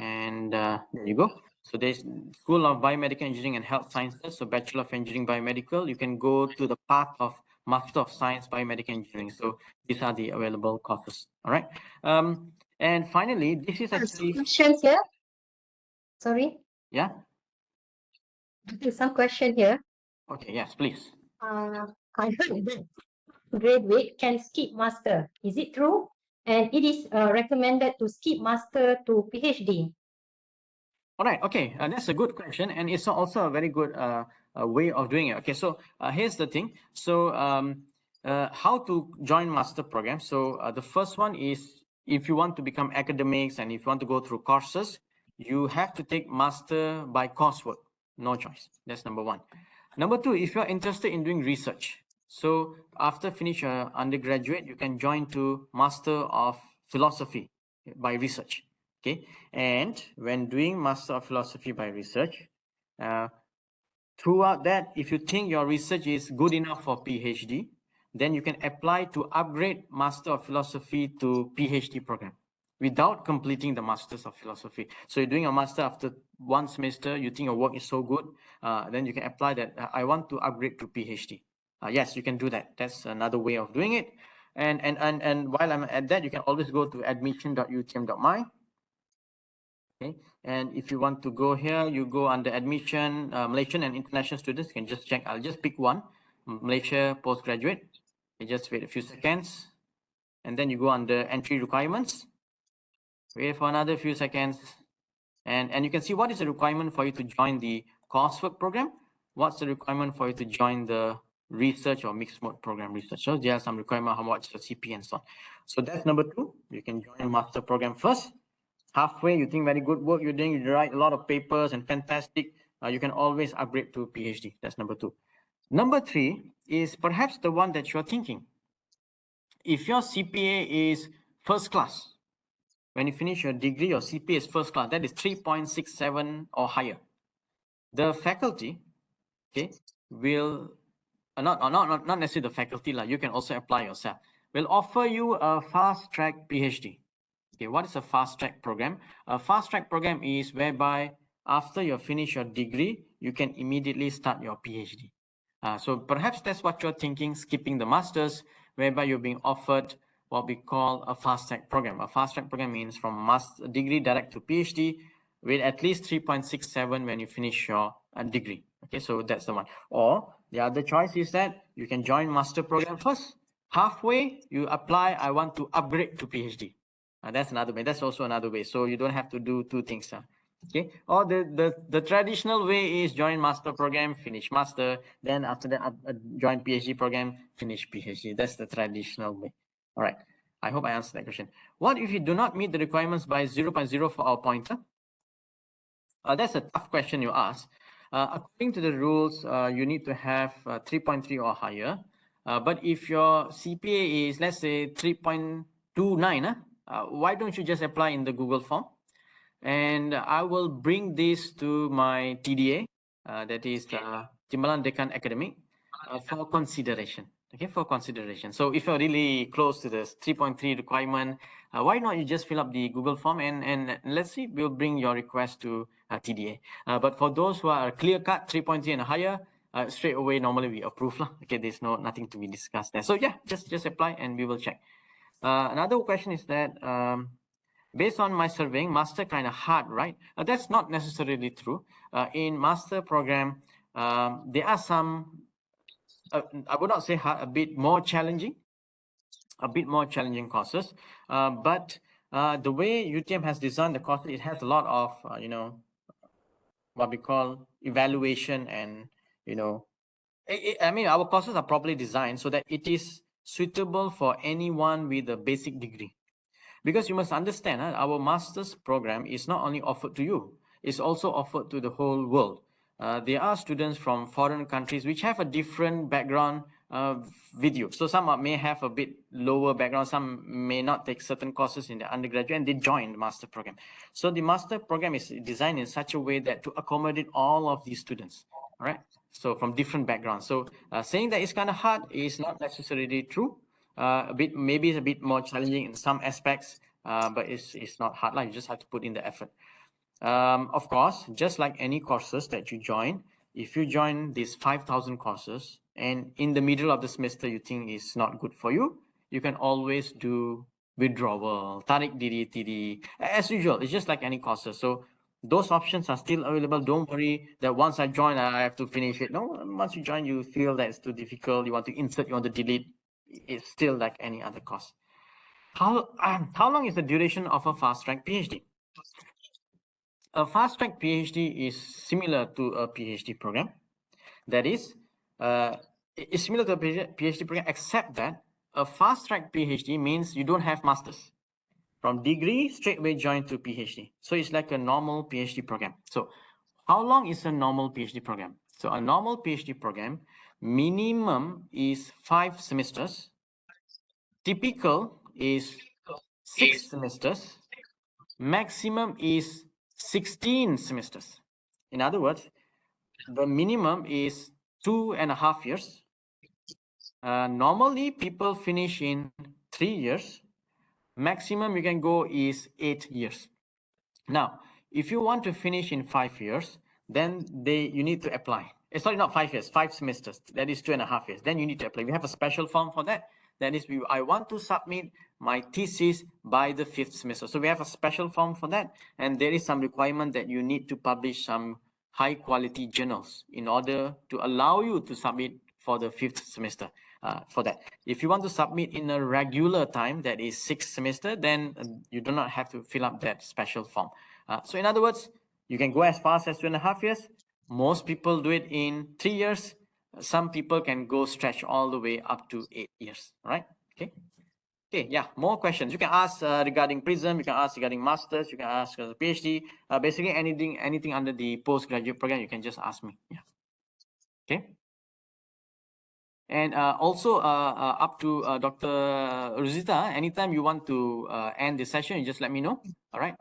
and there you go. So there's School of Biomedical Engineering and Health Sciences. So Bachelor of Engineering Biomedical. You can go to the path of Master of Science Biomedical Engineering. So these are the available courses. All right. And finally, this is actually Questions here? Sorry, yeah. some question here. Okay. Yes, please. I heard that graduate can skip master. Is it true? And it is recommended to skip master to PhD. All right. Okay. That's a good question, and it's also a very good way of doing it. Okay. So here's the thing. So how to join master program? So the first one is if you want to become academics and if you want to go through courses, you have to take master by coursework. No choice. That's number one. Number two, if you're interested in doing research, so after finish your undergraduate, you can join to Master of Philosophy by research. Okay, and when doing Master of Philosophy by research, throughout that, if you think your research is good enough for PhD, then you can apply to upgrade Master of Philosophy to PhD program without completing the Masters of Philosophy. So you're doing a master after one semester, you think your work is so good, then you can apply that, I want to upgrade to PhD. Yes, you can do that. That's another way of doing it. And while I'm at that, you can always go to admission.utm.my. Okay, and if you want to go here, you go under admission, Malaysian and international students. You can just check. I'll just pick one, Malaysia postgraduate. You just wait a few seconds, and then you go under entry requirements. Wait for another few seconds, and you can see what is the requirement for you to join the coursework program. What's the requirement for you to join the research or mixed mode program research? So there are some requirements, how much the CP and so on. So that's number two. You can join master program first. Halfway, you think very good work you're doing, you write a lot of papers and fantastic, you can always upgrade to PhD. That's number two. Number three is perhaps the one that you're thinking. If your CPA is first class, when you finish your degree, your CPA is first class, that is 3.67 or higher. The faculty, okay, will not necessarily the faculty, you can also apply yourself, will offer you a fast track PhD. Okay, what is a fast track program? A fast track program is whereby after you finish your degree, you can immediately start your PhD. So perhaps that's what you're thinking, skipping the masters, whereby you're being offered what we call a fast track program. A fast track program means from master degree direct to PhD with at least 3.67 when you finish your degree. Okay, so that's the one. Or the other choice is that you can join master program first. Halfway, you apply, I want to upgrade to PhD. That's another way. That's also another way. So you don't have to do two things. Okay. Or the traditional way is join master program, finish master. Then after that, join PhD program, finish PhD. That's the traditional way. All right. I hope I answered that question. What if you do not meet the requirements by 0.0 for our pointer? That's a tough question you ask. According to the rules, you need to have 3.3 or higher. But if your CPA is, let's say, 3.29, why don't you just apply in the Google form? And I will bring this to my TDA, that is Timbalan Dekan Academic, for consideration. Okay, for consideration. So if you're really close to the 3.3 requirement, why not you just fill up the Google form and let's see, we'll bring your request to TDA. But for those who are clear cut 3.3 and higher, straight away normally we approve. Okay, there's nothing to be discussed there. So yeah, just apply and we will check. Another question is that based on my surveying, master kind of hard, right? That's not necessarily true. In master program, there are some, I would not say hard, a bit more challenging courses. But the way UTM has designed the course, it has a lot of, what we call evaluation and, I mean, our courses are properly designed so that it is suitable for anyone with a basic degree. Because you must understand, our master's program is not only offered to you, it's also offered to the whole world. There are students from foreign countries which have a different background video. So some may have a bit lower background, some may not take certain courses in the undergraduate, and they join the master program. So the master program is designed in such a way that to accommodate all of these students, all right? So from different backgrounds. So saying that it's kind of hard is not necessarily true. Maybe it's a bit more challenging in some aspects, but it's not hard. Like, you just have to put in the effort. Of course, just like any courses that you join, if you join these 5,000 courses and in the middle of the semester you think it's not good for you, you can always do withdrawal, tarik diri tiri, as usual. It's just like any courses. So those options are still available. Don't worry that once I join, I have to finish it. No, once you join, you feel that it's too difficult, you want to insert, you want to delete, it's still like any other course. How long is the duration of a fast-track PhD? A fast-track PhD is similar to a PhD program. That is, it's similar to a PhD program, except that a fast-track PhD means you don't have masters. From degree, straight away join to PhD. So it's like a normal PhD program. So how long is a normal PhD program? So a normal PhD program, minimum is 5 semesters. Typical is 6 semesters. Maximum is 16 semesters. In other words, the minimum is 2.5 years. Normally, people finish in 3 years. Maximum you can go is 8 years. Now, if you want to finish in 5 years, then you need to apply. Sorry, not 5 years, 5 semesters. That is 2.5 years. Then you need to apply. We have a special form for that. That is, I want to submit my thesis by the 5th semester. So we have a special form for that. And there is some requirement that you need to publish some high quality journals in order to allow you to submit for the 5th semester. For that, if you want to submit in a regular time, that is 6th semester, then you do not have to fill up that special form. So in other words, you can go as fast as 2.5 years. Most people do it in 3 years. Some people can go stretch all the way up to 8 years. All right? Okay, yeah, more questions. You can ask regarding PRISM, you can ask regarding masters, you can ask PhD, basically anything under the postgraduate program, you can just ask me. Yeah. Okay. And also up to Dr. Rosita, anytime you want to end the session, you just let me know. All right.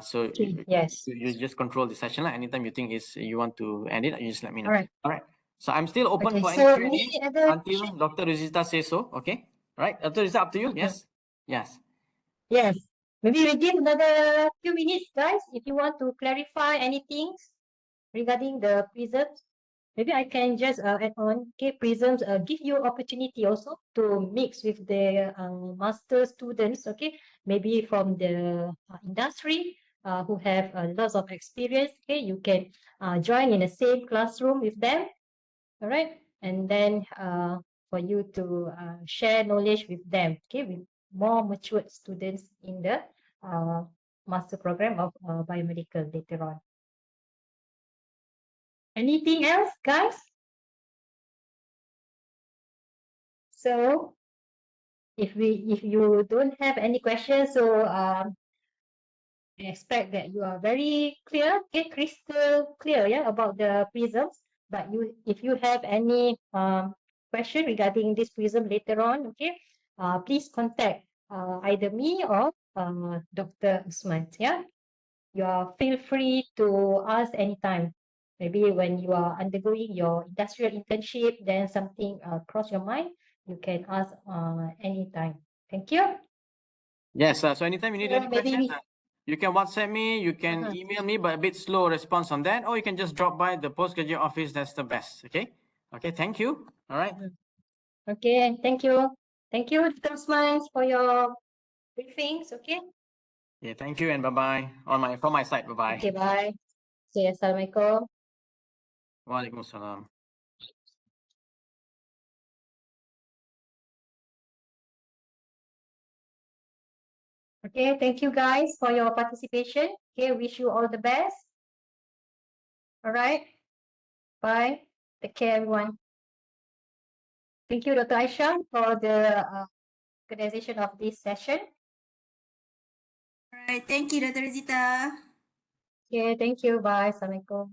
So Okay, yes. you just control the session. Anytime you think you want to end it, you just let me know. All right. All right. So I'm still open Okay, for so any any Q&A other until Dr. Rosita says so. Okay. All right. Dr. Rosita, up to you. Yes. Yes. Yes. Maybe we give another few minutes, guys, if you want to clarify anything regarding the prisms. Maybe I can just add on. Okay, prisms give you opportunity also to mix with the master students. Okay, maybe from the industry who have lots of experience. Okay, you can join in the same classroom with them. All right, and then for you to share knowledge with them. Okay, with more matured students in the master program of biomedical later on. Anything else, guys? So if you don't have any questions, so I expect that you are very clear, okay, crystal clear, yeah, about the prisms. But if you have any question regarding this prism later on, okay, please contact either me or Dr. Usman. Yeah, you are feel free to ask anytime. Maybe when you are undergoing your industrial internship, then something cross your mind, you can ask anytime. Thank you. Yes. So anytime you need any Maybe questions, you can WhatsApp me, you can email me, but a bit slow response on that, or you can just drop by the postgraduate office. That's the best. Okay. Okay. Thank you. All right. Okay, thank you. Thank you, Dr. Usman, for your briefings. Okay. Yeah, thank you and bye-bye. From my side, bye-bye. Okay, bye. Say Assalamualaikum. Waalaikumsalam. Okay, thank you guys for your participation. Okay, wish you all the best. All right. Bye. Take care, everyone. Thank you, Dr. Aisha, for the organization of this session. All right. Thank you, Dr. Zita. Okay, thank you. Bye. Assalamualaikum.